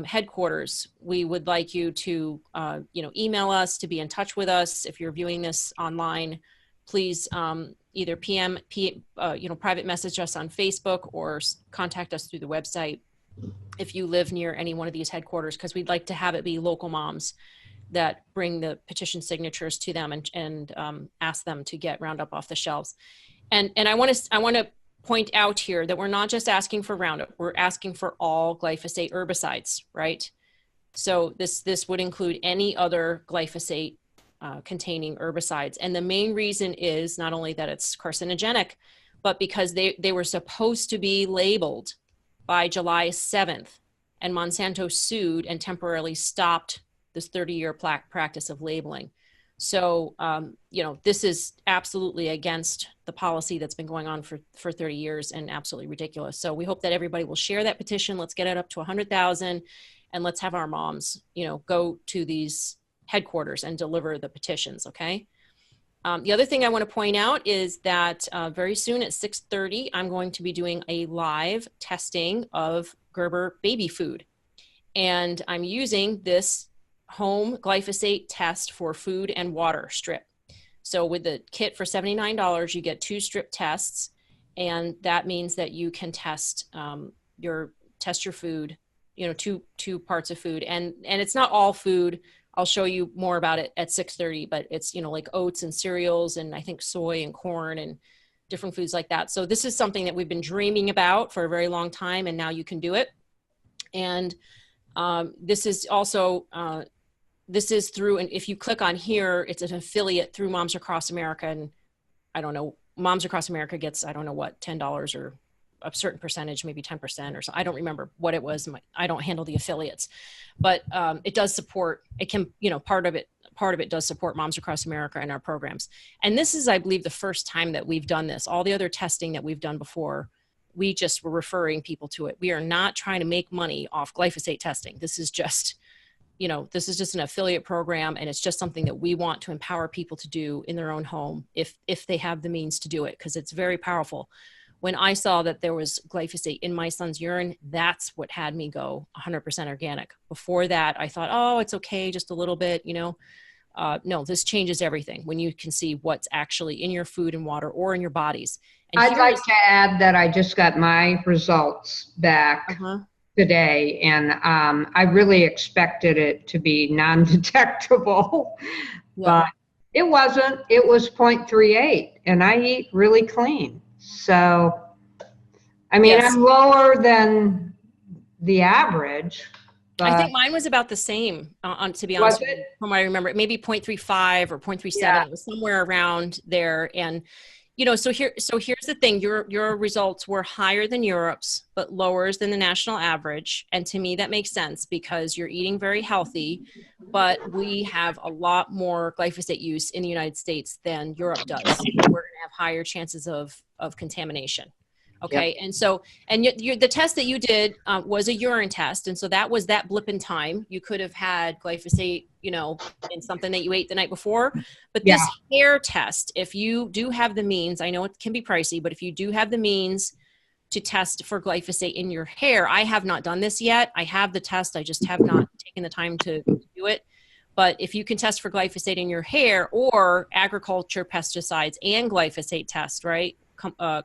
Speaker 1: headquarters, we would like you to email us, to be in touch with us. If you're viewing this online, please either private message us on Facebook or contact us through the website if you live near any one of these headquarters, because we'd like to have it be local moms that bring the petition signatures to them and ask them to get Roundup off the shelves. And I want to point out here that we're not just asking for Roundup, we're asking for all glyphosate herbicides, right? So this would include any other glyphosate containing herbicides. And the main reason is not only that it's carcinogenic, but because they were supposed to be labeled by July 7th, and Monsanto sued and temporarily stopped this 30-year practice of labeling. So, this is absolutely against the policy that's been going on for 30 years and absolutely ridiculous. So we hope that everybody will share that petition. Let's get it up to 100,000, and let's have our moms, go to these headquarters and deliver the petitions, okay? The other thing I want to point out is that very soon at 6:30, I'm going to be doing a live testing of Gerber baby food. And I'm using this home glyphosate test for food and water strip. So with the kit for $79, you get 2 strip tests, and that means that you can test your food, two parts of food, and it's not all food. I'll show you more about it at 6:30, but it's like oats and cereals, and I think soy and corn and different foods like that. So this is something that we've been dreaming about for a very long time, and now you can do it. And this is also this is through, and if you click on here, it's an affiliate through Moms Across America. And I don't know, Moms Across America gets, I don't know what, $10 or a certain percentage, maybe 10% or so. I don't remember what it was. I don't handle the affiliates, but it does support, it can, part of it does support Moms Across America and our programs. And this is, I believe, the first time that we've done this. All the other testing that we've done before, we just were referring people to it. We are not trying to make money off glyphosate testing. This is just, this is just an affiliate program, and it's just something that we want to empower people to do in their own home if they have the means to do it, because it's very powerful. When I saw that there was glyphosate in my son's urine, that's what had me go 100% organic. Before that, I thought, oh, it's okay, just a little bit, No, this changes everything when you can see what's actually in your food and water or in your bodies. And
Speaker 3: I'd like to add that I just got my results back today, and I really expected it to be non-detectable, but it wasn't. It was 0.38, and I eat really clean. So, I mean, yes. I'm lower than the average.
Speaker 1: I think mine was about the same, to be honest with you, from what I remember. Maybe 0.35 or 0.37. Yeah. It was somewhere around there. And, so here's the thing. Your results were higher than Europe's, but lower than the national average. And to me, that makes sense because you're eating very healthy, but we have a lot more glyphosate use in the United States than Europe does. We're going to have higher chances of contamination. Okay. Yep. And so, the test that you did was a urine test. And so that was that blip in time. You could have had glyphosate, in something that you ate the night before, but this hair test, if you do have the means, I know it can be pricey, but if you do have the means to test for glyphosate in your hair, I have not done this yet. I have the test. I just have not taken the time to do it. But if you can test for glyphosate in your hair or agriculture pesticides and glyphosate test, right?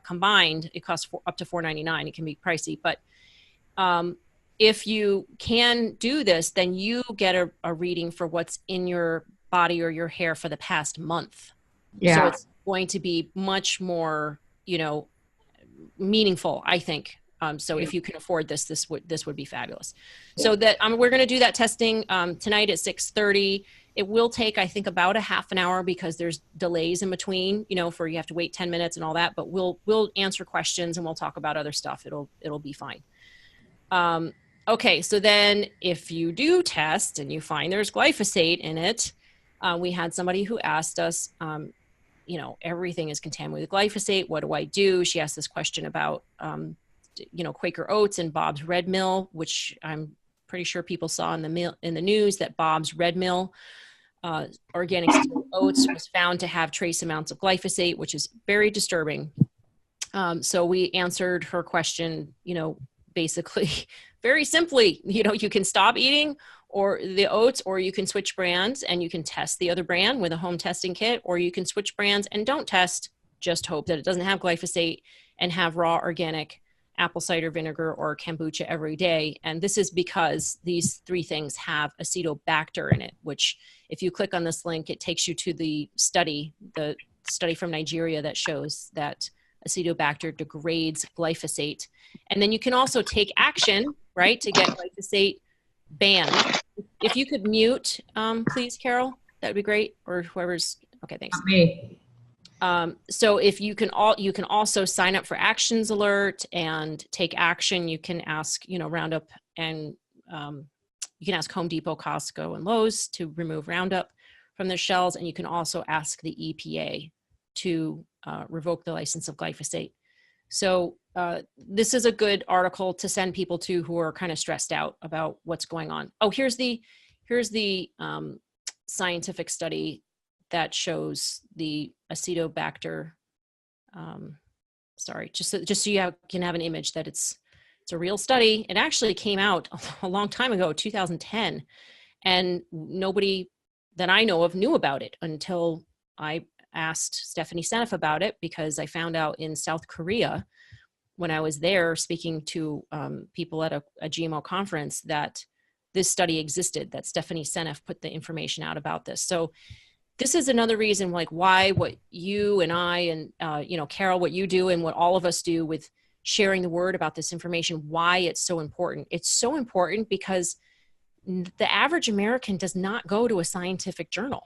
Speaker 1: Combined, it costs up to $4.99. It can be pricey, but if you can do this, then you get a reading for what's in your body or your hair for the past month. Yeah. So it's going to be much more, meaningful, I think. So if you can afford this would be fabulous. So that we're going to do that testing tonight at 6:30. It will take, I think, about a half an hour because there's delays in between, for you have to wait 10 minutes and all that. But we'll answer questions and we'll talk about other stuff. It'll be fine. Okay, so then if you do test and you find there's glyphosate in it, we had somebody who asked us, you know, everything is contaminated with glyphosate. What do I do? She asked this question about, you know, Quaker Oats and Bob's Red Mill, which I'm pretty sure people saw in the news that Bob's Red Mill organic oats was found to have trace amounts of glyphosate, which is very disturbing. So we answered her question, you know, basically very simply, you know, you can stop eating or the oats, or you can switch brands and you can test the other brand with a home testing kit, or you can switch brands and don't test, just hope that it doesn't have glyphosate and have raw organic apple cider vinegar or kombucha every day. And this is because these 3 things have acetobacter in it, which if you click on this link, it takes you to the study from Nigeria that shows that acetobacter degrades glyphosate. And then you can also take action, right, to get glyphosate banned. If you could mute, please, Carol, that would be great. Or whoever's, okay, thanks.
Speaker 3: Me.
Speaker 1: So if you can also sign up for Actions Alert and take action. You can ask, you know, Roundup, and you can ask Home Depot, Costco, and Lowe's to remove Roundup from their shelves. And you can also ask the EPA to revoke the license of glyphosate. So this is a good article to send people to who are kind of stressed out about what's going on. Oh, here's the scientific study that shows the acetobacter. Sorry, just so you can have an image that it's a real study. It actually came out a long time ago, 2010, and nobody that I know of knew about it until I asked Stephanie Seneff about it, because I found out in South Korea when I was there speaking to people at a GMO conference that this study existed, that Stephanie Seneff put the information out about this. So this is another reason, like, why what you and I and, you know, Carol, what you do and what all of us do with sharing the word about this information, why it's so important. It's so important because the average American does not go to a scientific journal,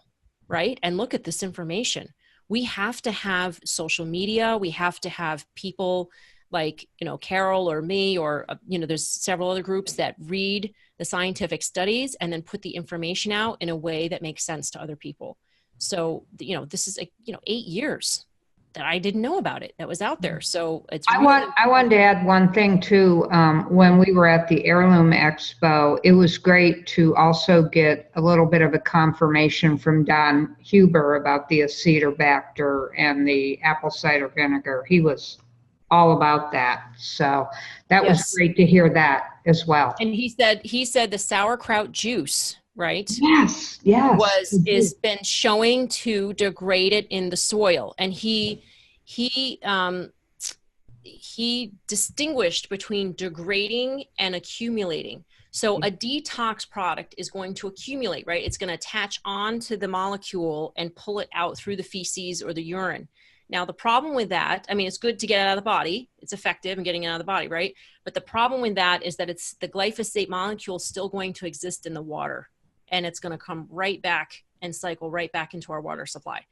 Speaker 1: right, and look at this information. We have to have social media. We have to have people like, you know, Carol or me, or, you know, there's several other groups that read the scientific studies and then put the information out in a way that makes sense to other people. So, you know, this is, 8 years that I didn't know about it, that was out there. So it's really
Speaker 3: I wanted to add one thing too. When we were at the Heirloom Expo, it was great to also get a little bit of a confirmation from Don Huber about the acetobacter and the apple cider vinegar. He was all about that. So that was great to hear that as well.
Speaker 1: And he said the sauerkraut juice, right?
Speaker 3: Yes.
Speaker 1: Is been showing to degrade it in the soil. And he distinguished between degrading and accumulating. So a detox product is going to accumulate, right? It's going to attach onto the molecule and pull it out through the feces or the urine. Now, the problem with that, I mean, it's good to get it out of the body. It's effective in getting it out of the body, right? But the problem with that is that it's the glyphosate molecule still going to exist in the water, and it's going to come right back and cycle right back into our water supply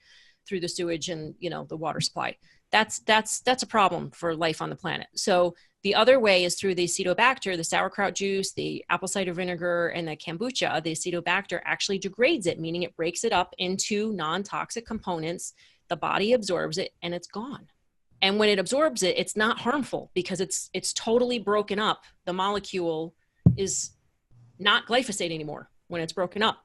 Speaker 1: through the sewage and, you know, the water supply. That's a problem for life on the planet. So the other way is through the acetobacter, the sauerkraut juice, the apple cider vinegar, and the kombucha. The acetobacter actually degrades it, meaning it breaks it up into non-toxic components. The body absorbs it and it's gone. And when it absorbs it, it's not harmful because it's totally broken up. The molecule is not glyphosate anymore when it's broken up.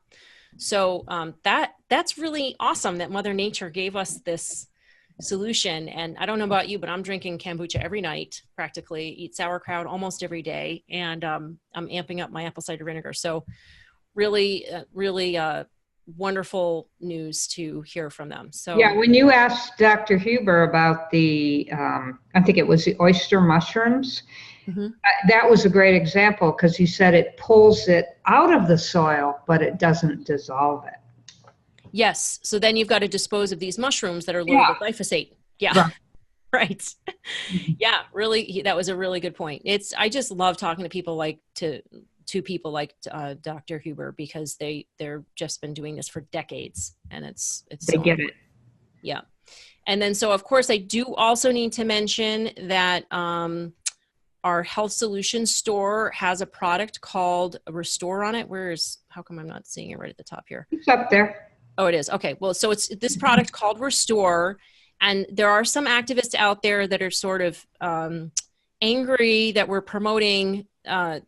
Speaker 1: So that's really awesome that Mother Nature gave us this solution. And I don't know about you, but I'm drinking kombucha every night, practically, eat sauerkraut almost every day. And I'm amping up my apple cider vinegar. So really wonderful news to hear from them. So
Speaker 3: yeah, when you asked Dr. Huber about the, I think it was the oyster mushrooms, that was a great example because he said it pulls it out of the soil, but it doesn't dissolve it.
Speaker 1: Yes. So then you've got to dispose of these mushrooms that are loaded with glyphosate. Yeah. Right. Yeah. Really. That was a really good point. I just love talking to people like people like Dr. Huber because they're just been doing this for decades, and it's
Speaker 3: they get it.
Speaker 1: Yeah. And then, so of course I do also need to mention that our Health Solutions store has a product called Restore on it. How come I'm not seeing it right at the top here?
Speaker 3: It's up there.
Speaker 1: Oh, it is. Okay. Well, so it's this product called Restore. And there are some activists out there that are sort of angry that we're promoting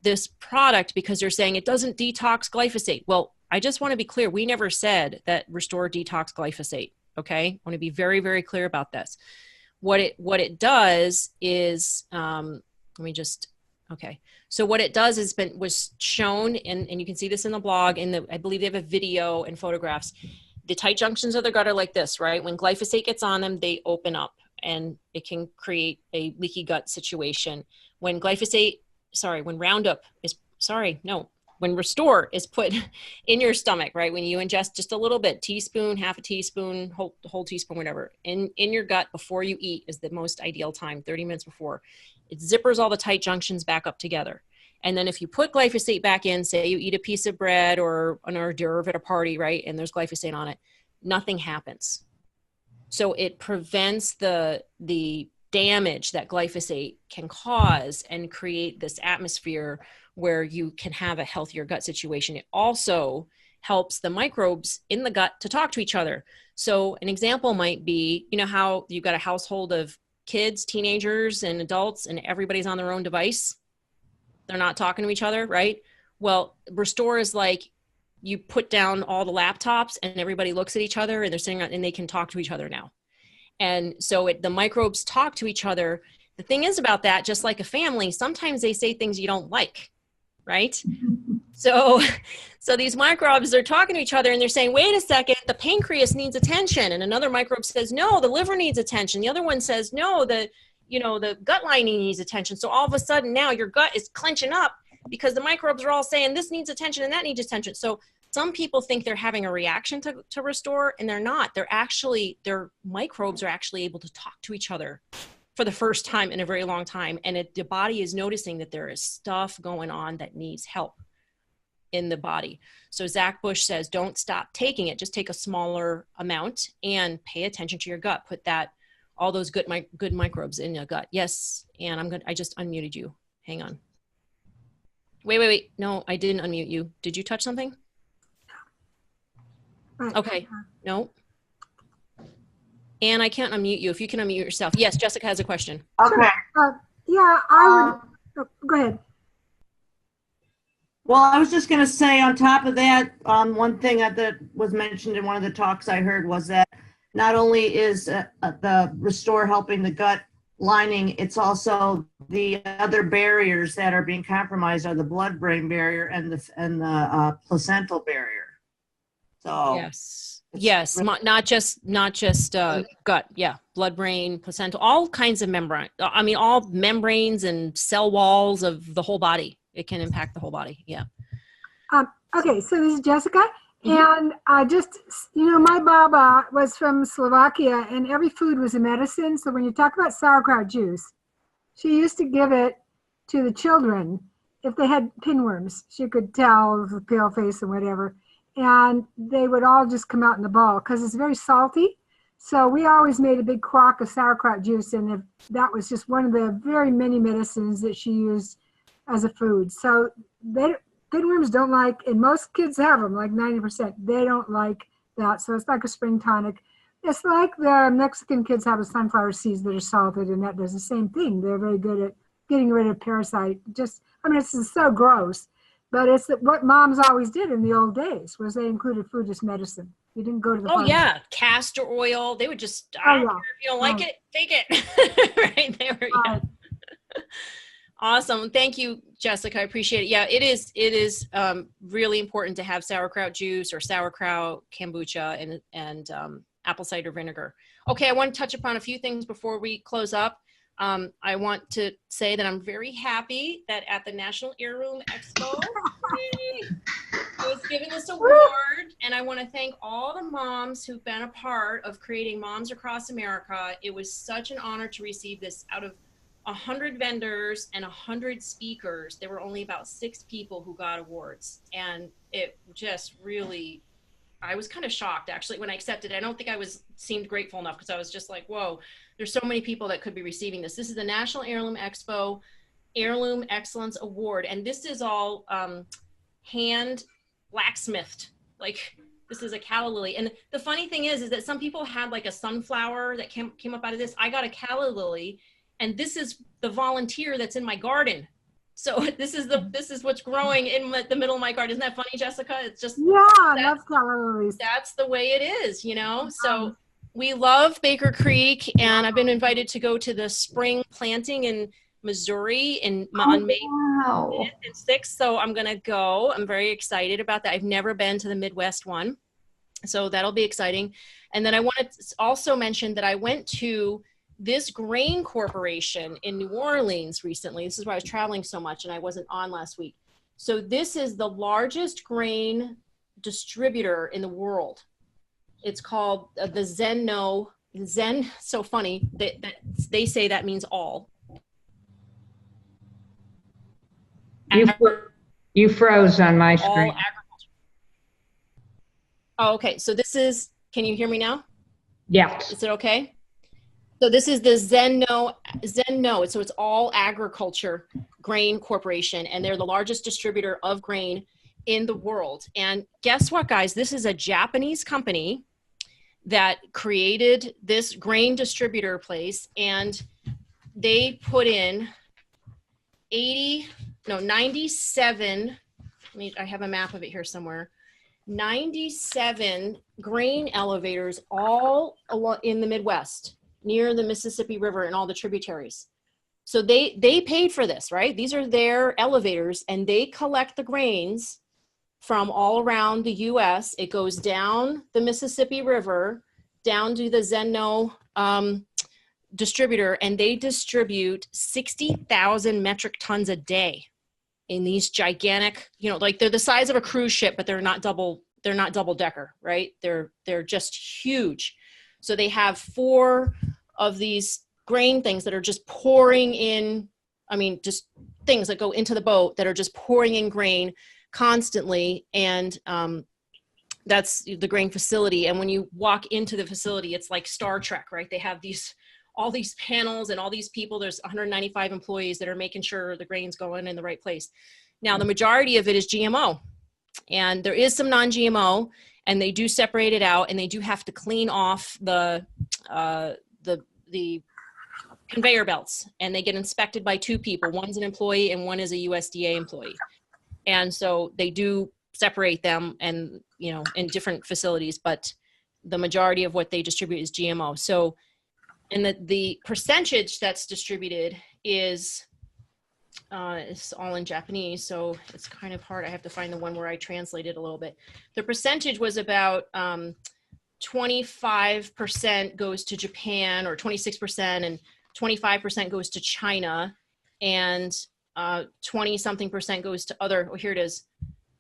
Speaker 1: this product because they're saying it doesn't detox glyphosate. Well, I just want to be clear. We never said that Restore detox glyphosate. Okay. I want to be very, very clear about this. What it does is, okay. So what it does is was shown, and you can see this in the blog, I believe they have a video and photographs. The tight junctions of the gut are like this, right? When glyphosate gets on them, they open up and it can create a leaky gut situation. When when Restore is put in your stomach, right? When you ingest just a little bit, teaspoon, half a teaspoon, whole teaspoon, whatever, in your gut before you eat is the most ideal time, 30 minutes before. It zippers all the tight junctions back up together. And then if you put glyphosate back in, say you eat a piece of bread or an hors d'oeuvre at a party, right? And there's glyphosate on it, nothing happens. So it prevents the damage that glyphosate can cause and create this atmosphere where you can have a healthier gut situation. It also helps the microbes in the gut to talk to each other. So an example might be, you know how you've got a household of kids, teenagers, and adults, and everybody's on their own device? They're not talking to each other, right? Well, Restore is like you put down all the laptops and everybody looks at each other and they're sitting and they can talk to each other now. And so the microbes talk to each other. The thing is about that, just like a family, sometimes they say things you don't like, right? So these microbes are talking to each other and they're saying, wait a second, the pancreas needs attention. And another microbe says, no, the liver needs attention. The other one says, no, the gut lining needs attention. So all of a sudden now your gut is clenching up because the microbes are all saying this needs attention and that needs attention. So some people think they're having a reaction to Restore, and they're not. Their microbes are actually able to talk to each other for the first time in a very long time. And the body is noticing that there is stuff going on that needs help in the body. So Zach Bush says, don't stop taking it. Just take a smaller amount and pay attention to your gut. Put all those good microbes in your gut. Yes. And I just unmuted you. Hang on. Wait. No, I didn't unmute you. Did you touch something? Okay. No. And I can't unmute you. If you can unmute yourself. Yes, Jessica has a question.
Speaker 3: Okay.
Speaker 4: Yeah, I would. Go ahead.
Speaker 5: Well, I was just going to say on top of that, one thing that was mentioned in one of the talks I heard was that not only is the Restore helping the gut lining, it's also the other barriers that are being compromised are the blood-brain barrier and the placental barrier. So
Speaker 1: yes, not just gut. Yeah, blood-brain, placental, all kinds of membrane. I mean, all membranes and cell walls of the whole body. It can impact the whole body. Yeah.
Speaker 4: Okay, so this is Jessica. And my baba was from Slovakia, and every food was a medicine. So when you talk about sauerkraut juice, she used to give it to the children if they had pinworms. She could tell the pale face and whatever. And they would all just come out in the ball because it's very salty. So we always made a big crock of sauerkraut juice, and that was just one of the very many medicines that she used as a food. So pinworms don't like, and most kids have them, like 90%. They don't like that. So it's like a spring tonic. It's like the Mexican kids have the sunflower seeds that are salted, and that does the same thing. They're very good at getting rid of parasite. It's so gross. But it's what moms always did in the old days, was they included food as medicine. You didn't go to the pharmacy.
Speaker 1: Yeah, castor oil. They would just, I don't care if you don't like it, take it. Right? They were, Awesome. Thank you, Jessica. I appreciate it. Yeah, it is really important to have sauerkraut juice or sauerkraut, kombucha, and apple cider vinegar. Okay, I want to touch upon a few things before we close up. I want to say that I'm very happy that at the National Heirloom Expo, I was given this award, and I want to thank all the moms who've been a part of creating Moms Across America. It was such an honor to receive this. Out of 100 vendors and 100 speakers, there were only about 6 people who got awards, and it just really, I was kind of shocked actually when I accepted it. I don't think I seemed grateful enough, because I was just like, whoa, there's so many people that could be receiving this. This is the National Heirloom Expo, Heirloom Excellence Award. And this is all hand blacksmithed. Like, this is a calla lily. And the funny thing is that some people had like a sunflower that came up out of this. I got a calla lily, and this is the volunteer that's in my garden. So this is what's growing in the middle of my garden. Isn't that funny, Jessica? It's just,
Speaker 4: Yeah, I love calla lilies.
Speaker 1: that's the way it is, you know? So we love Baker Creek, and I've been invited to go to the spring planting in Missouri on May 5th and 6th. So I'm going to go. I'm very excited about that. I've never been to the Midwest one. So that'll be exciting. And then I want to also mention that I went to this grain corporation in New Orleans recently. This is why I was traveling so much and I wasn't on last week. So this is the largest grain distributor in the world. It's called the Zen. So funny that they say that means all.
Speaker 3: You froze on my screen.
Speaker 1: All agriculture. Oh, okay. So this is, can you hear me now?
Speaker 3: Yes.
Speaker 1: Is it okay? So this is the Zen-No. So it's all agriculture grain corporation, and they're the largest distributor of grain in the world. And guess what, guys? This is a Japanese company that created this grain distributor place, and they put in 97, I have a map of it here somewhere, 97 grain elevators all in the Midwest, near the Mississippi River and all the tributaries. So they paid for this, right? These are their elevators, and they collect the grains from all around the US. It goes down the Mississippi River, down to the Zen-No distributor, and they distribute 60,000 metric tons a day in these gigantic, like they're the size of a cruise ship, but they're not double decker, right? They're just huge. So they have 4 of these grain things that are just pouring in, just things that go into the boat that are just pouring in grain constantly. And that's the grain facility. And when you walk into the facility, it's like Star Trek, right? They have all these panels and all these people. There's 195 employees that are making sure the grain's going in the right place. Now, the majority of it is GMO, and there is some non-GMO, and they do separate it out, and they do have to clean off the conveyor belts, and they get inspected by 2 people. One's an employee and one is a USDA employee. And so they do separate them and, in different facilities, but the majority of what they distribute is GMO. So, and the percentage that's distributed is, it's all in Japanese, so it's kind of hard. I have to find the one where I translated a little bit. The percentage was about 25% goes to Japan, or 26%, and 25% goes to China, and 20-something% goes to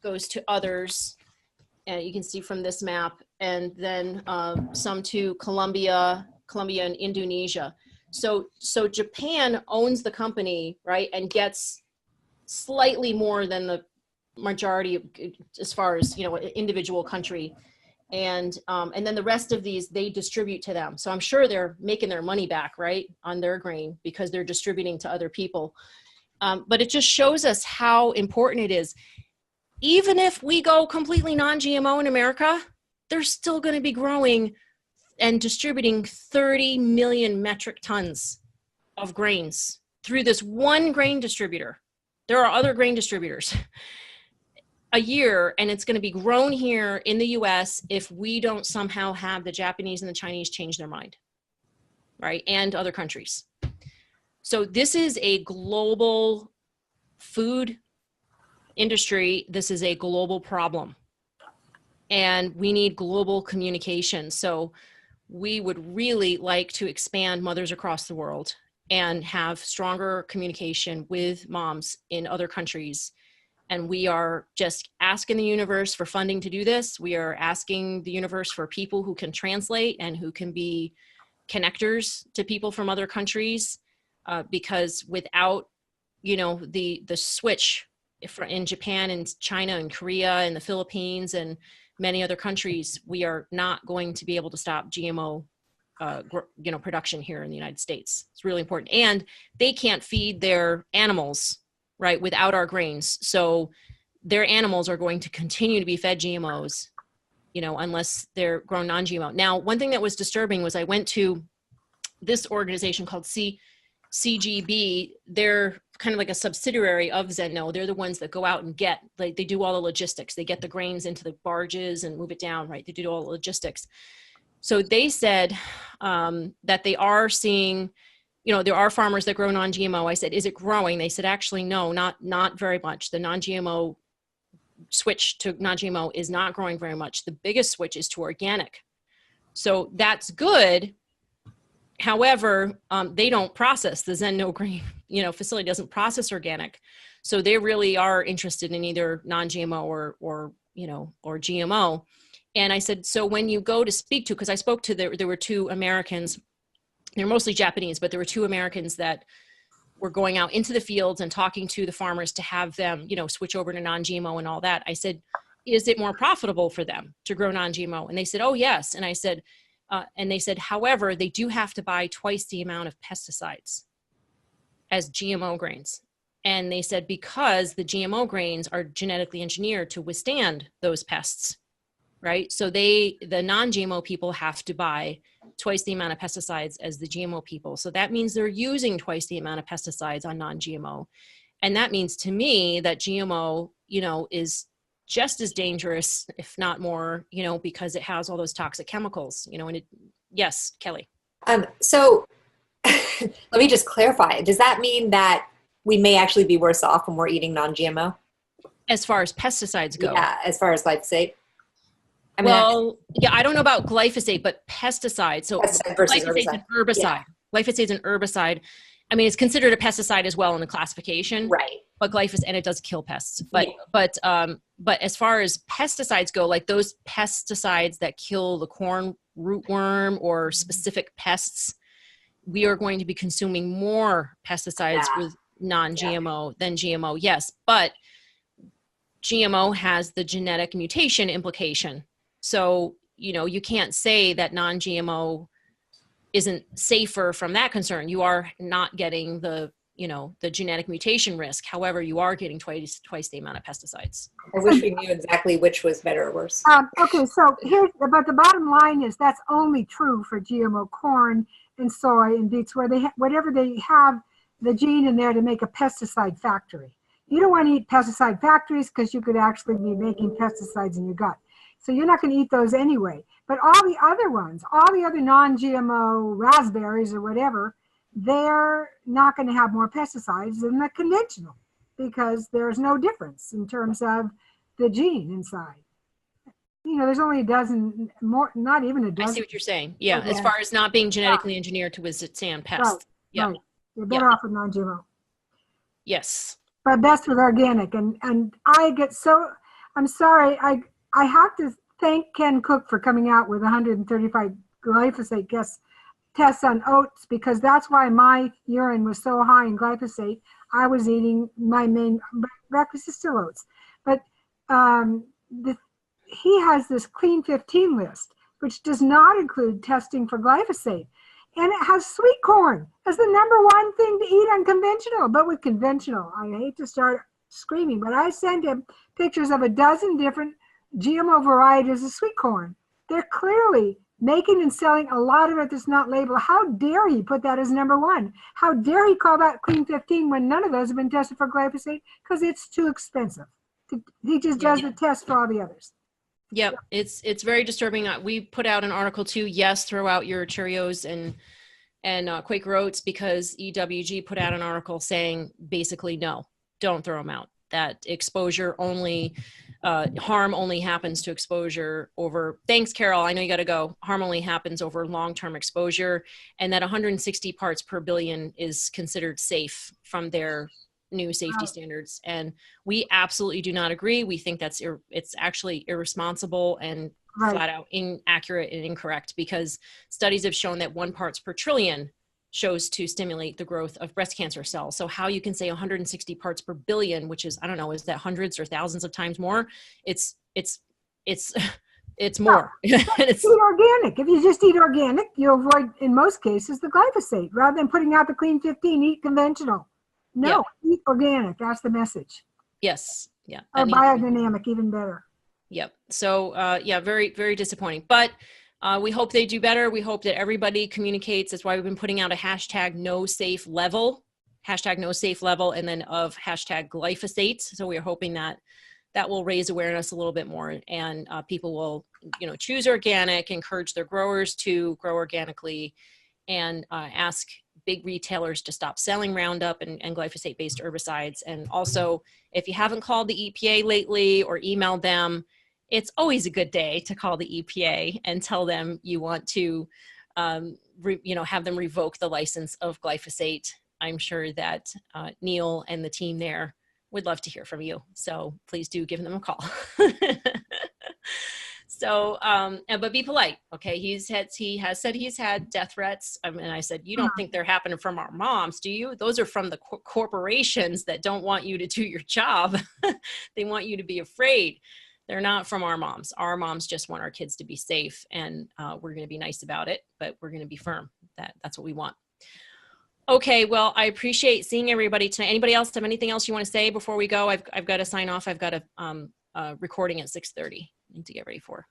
Speaker 1: goes to others. And you can see from this map, and then some to Colombia and Indonesia. So Japan owns the company, right, and gets slightly more than the majority as far as, individual country. And then the rest of these, they distribute to them. So I'm sure they're making their money back, right, on their grain, because they're distributing to other people. But it just shows us how important it is. Even if we go completely non-GMO in America, they're still going to be growing and distributing 30 million metric tons of grains through this one grain distributor. There are other grain distributors a year, and it's going to be grown here in the US if we don't somehow have the Japanese and the Chinese change their mind, right? And other countries. So this is a global food industry. This is a global problem, and we need global communication. So we would really like to expand Mothers Across the World and have stronger communication with moms in other countries. And we are just asking the universe for funding to do this. We are asking the universe for people who can translate and who can be connectors to people from other countries, because without, the switch in Japan and China and Korea and the Philippines and many other countries, we are not going to be able to stop GMO production here in the United States. It's really important. And they can't feed their animals, right, without our grains. So their animals are going to continue to be fed GMOs, unless they're grown non-GMO. Now, one thing that was disturbing was I went to this organization called CGB. They're kind of like a subsidiary of Zenno. They're the ones that go out and they do all the logistics. They get the grains into the barges and move it down, right? They do all the logistics. So they said that they are seeing, there are farmers that grow non-GMO. I said, is it growing? They said, actually, no, not very much. The non-GMO switch to non-GMO is not growing very much. The biggest switch is to organic. So that's good. However, they don't process, the Zenno grain, facility doesn't process organic. So they really are interested in either non-GMO or GMO. And I said, so when you go to speak to, because I spoke to, there were 2 Americans, they're mostly Japanese, but there were 2 Americans that were going out into the fields and talking to the farmers to have them, switch over to non-GMO and all that. I said, is it more profitable for them to grow non-GMO? And they said, oh, yes. And I said, however, they do have to buy twice the amount of pesticides as GMO grains. And they said, because the GMO grains are genetically engineered to withstand those pests, right? So the non-GMO people have to buy twice the amount of pesticides as the GMO people. So that means they're using twice the amount of pesticides on non-GMO. And that means to me that GMO, is just as dangerous, if not more, because it has all those toxic chemicals, yes, Kelly.
Speaker 2: So let me just clarify. Does that mean that we may actually be worse off when we're eating non-GMO?
Speaker 1: As far as pesticides go?
Speaker 2: Yeah, as far as glyphosate.
Speaker 1: I don't know about glyphosate, but pesticides. So glyphosate is an herbicide. Yeah. Glyphosate is an herbicide. I mean, it's considered a pesticide as well in the classification.
Speaker 2: Right.
Speaker 1: But glyphosate, and it does kill pests. But as far as pesticides go, like those pesticides that kill the corn rootworm or specific pests, we are going to be consuming more pesticides with non-GMO than GMO. Yes, but GMO has the genetic mutation implication. So, you can't say that non-GMO isn't safer from that concern. You are not getting the genetic mutation risk. However, you are getting twice the amount of pesticides.
Speaker 2: I wish we knew exactly which was better or worse.
Speaker 4: Okay, so but the bottom line is that's only true for GMO corn and soy and beets, where whatever they have the gene in there to make a pesticide factory. You don't want to eat pesticide factories because you could actually be making pesticides in your gut. So you're not going to eat those anyway. But all the other ones, all the other non-GMO raspberries or whatever, they're not going to have more pesticides than the conventional because there's no difference in terms of the gene inside. There's only a dozen more, not even a dozen.
Speaker 1: I see what you're saying. Yeah, as far as not being genetically engineered to withstand pests.
Speaker 4: Right.
Speaker 1: Yeah.
Speaker 4: Right. You're better off with non-GMO.
Speaker 1: Yes.
Speaker 4: But best with organic. And I get I'm sorry, I have to thank Ken Cook for coming out with 135 glyphosate tests on oats, because that's why my urine was so high in glyphosate. I was eating, my main breakfast is still oats. But he has this Clean 15 list, which does not include testing for glyphosate. And it has sweet corn as the #1 thing to eat on conventional. But with conventional, I hate to start screaming, but I sent him pictures of a dozen different GMO varieties of sweet corn. They're clearly making and selling a lot of it that's not labeled. How dare he put that as #1? How dare he call that Clean 15 when none of those have been tested for glyphosate? Because it's too expensive. He just does the test for all the others.
Speaker 1: Yep, it's very disturbing. We put out an article too. Yes, throw out your Cheerios and Quaker Oats, because EWG put out an article saying basically no, don't throw them out. That exposure only, harm only happens to exposure over. Thanks, Carol. I know you got to go. Harm only happens over long-term exposure, and that 160 parts per billion is considered safe from their new safety standards. And we absolutely do not agree. We think that's it's actually irresponsible and flat out inaccurate and incorrect, because studies have shown that 1 parts per trillion shows to stimulate the growth of breast cancer cells. So how you can say 160 parts per billion, which is, I don't know, is that hundreds or thousands of times more? It's it's more. It's,
Speaker 4: Eat organic. If you just eat organic, you'll avoid, in most cases, the glyphosate. Rather than putting out the clean 15, eat conventional. No, eat organic. That's the message.
Speaker 1: yes. Yeah.
Speaker 4: Or
Speaker 1: that needs to be-
Speaker 4: biodynamic, even better.
Speaker 1: Yep. So, yeah, very, very disappointing. But we hope they do better. We hope that everybody communicates. That's why we've been putting out a hashtag no safe level, and then of hashtag glyphosate. So we are hoping that that will raise awareness a little bit more, and people will, choose organic, encourage their growers to grow organically, and ask big retailers to stop selling Roundup and glyphosate-based herbicides. And also, if you haven't called the EPA lately or emailed them, it's always a good day to call the EPA and tell them you want to, have them revoke the license of glyphosate. I'm sure that Neil and the team there would love to hear from you. So please do give them a call. So, but be polite. Okay. He has said he's had death threats. And I said, you don't think they're happening from our moms, do you? Those are from the corporations that don't want you to do your job. They want you to be afraid. They're not from our moms. Our moms just want our kids to be safe, and we're going to be nice about it, but we're going to be firm. That's what we want. Okay, well, I appreciate seeing everybody tonight. Anybody else have anything else you want to say before we go? I've got to sign off. I've got a recording at 6:30. I need to get ready for.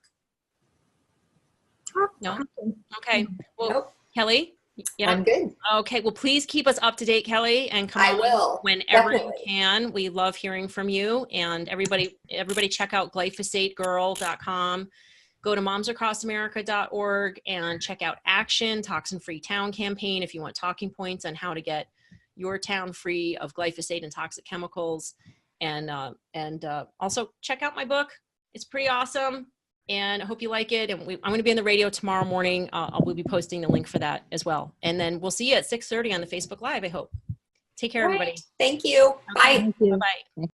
Speaker 1: No? Okay. Well, nope. Kelly? Yeah.
Speaker 2: I'm good.
Speaker 1: Okay. Well, please keep us up to date, Kelly, and come on whenever you can. We love hearing from you. And everybody check out glyphosategirl.com. Go to momsacrossamerica.org and check out Action, Toxin Free Town campaign if you want talking points on how to get your town free of glyphosate and toxic chemicals. And also check out my book. It's pretty awesome, and I hope you like it. And I'm going to be on the radio tomorrow morning. We'll be posting the link for that as well. And then we'll see you at 6:30 on the Facebook Live, I hope. Take care, everybody.
Speaker 2: Thank you.
Speaker 1: Okay.
Speaker 2: Bye.
Speaker 1: Bye-bye.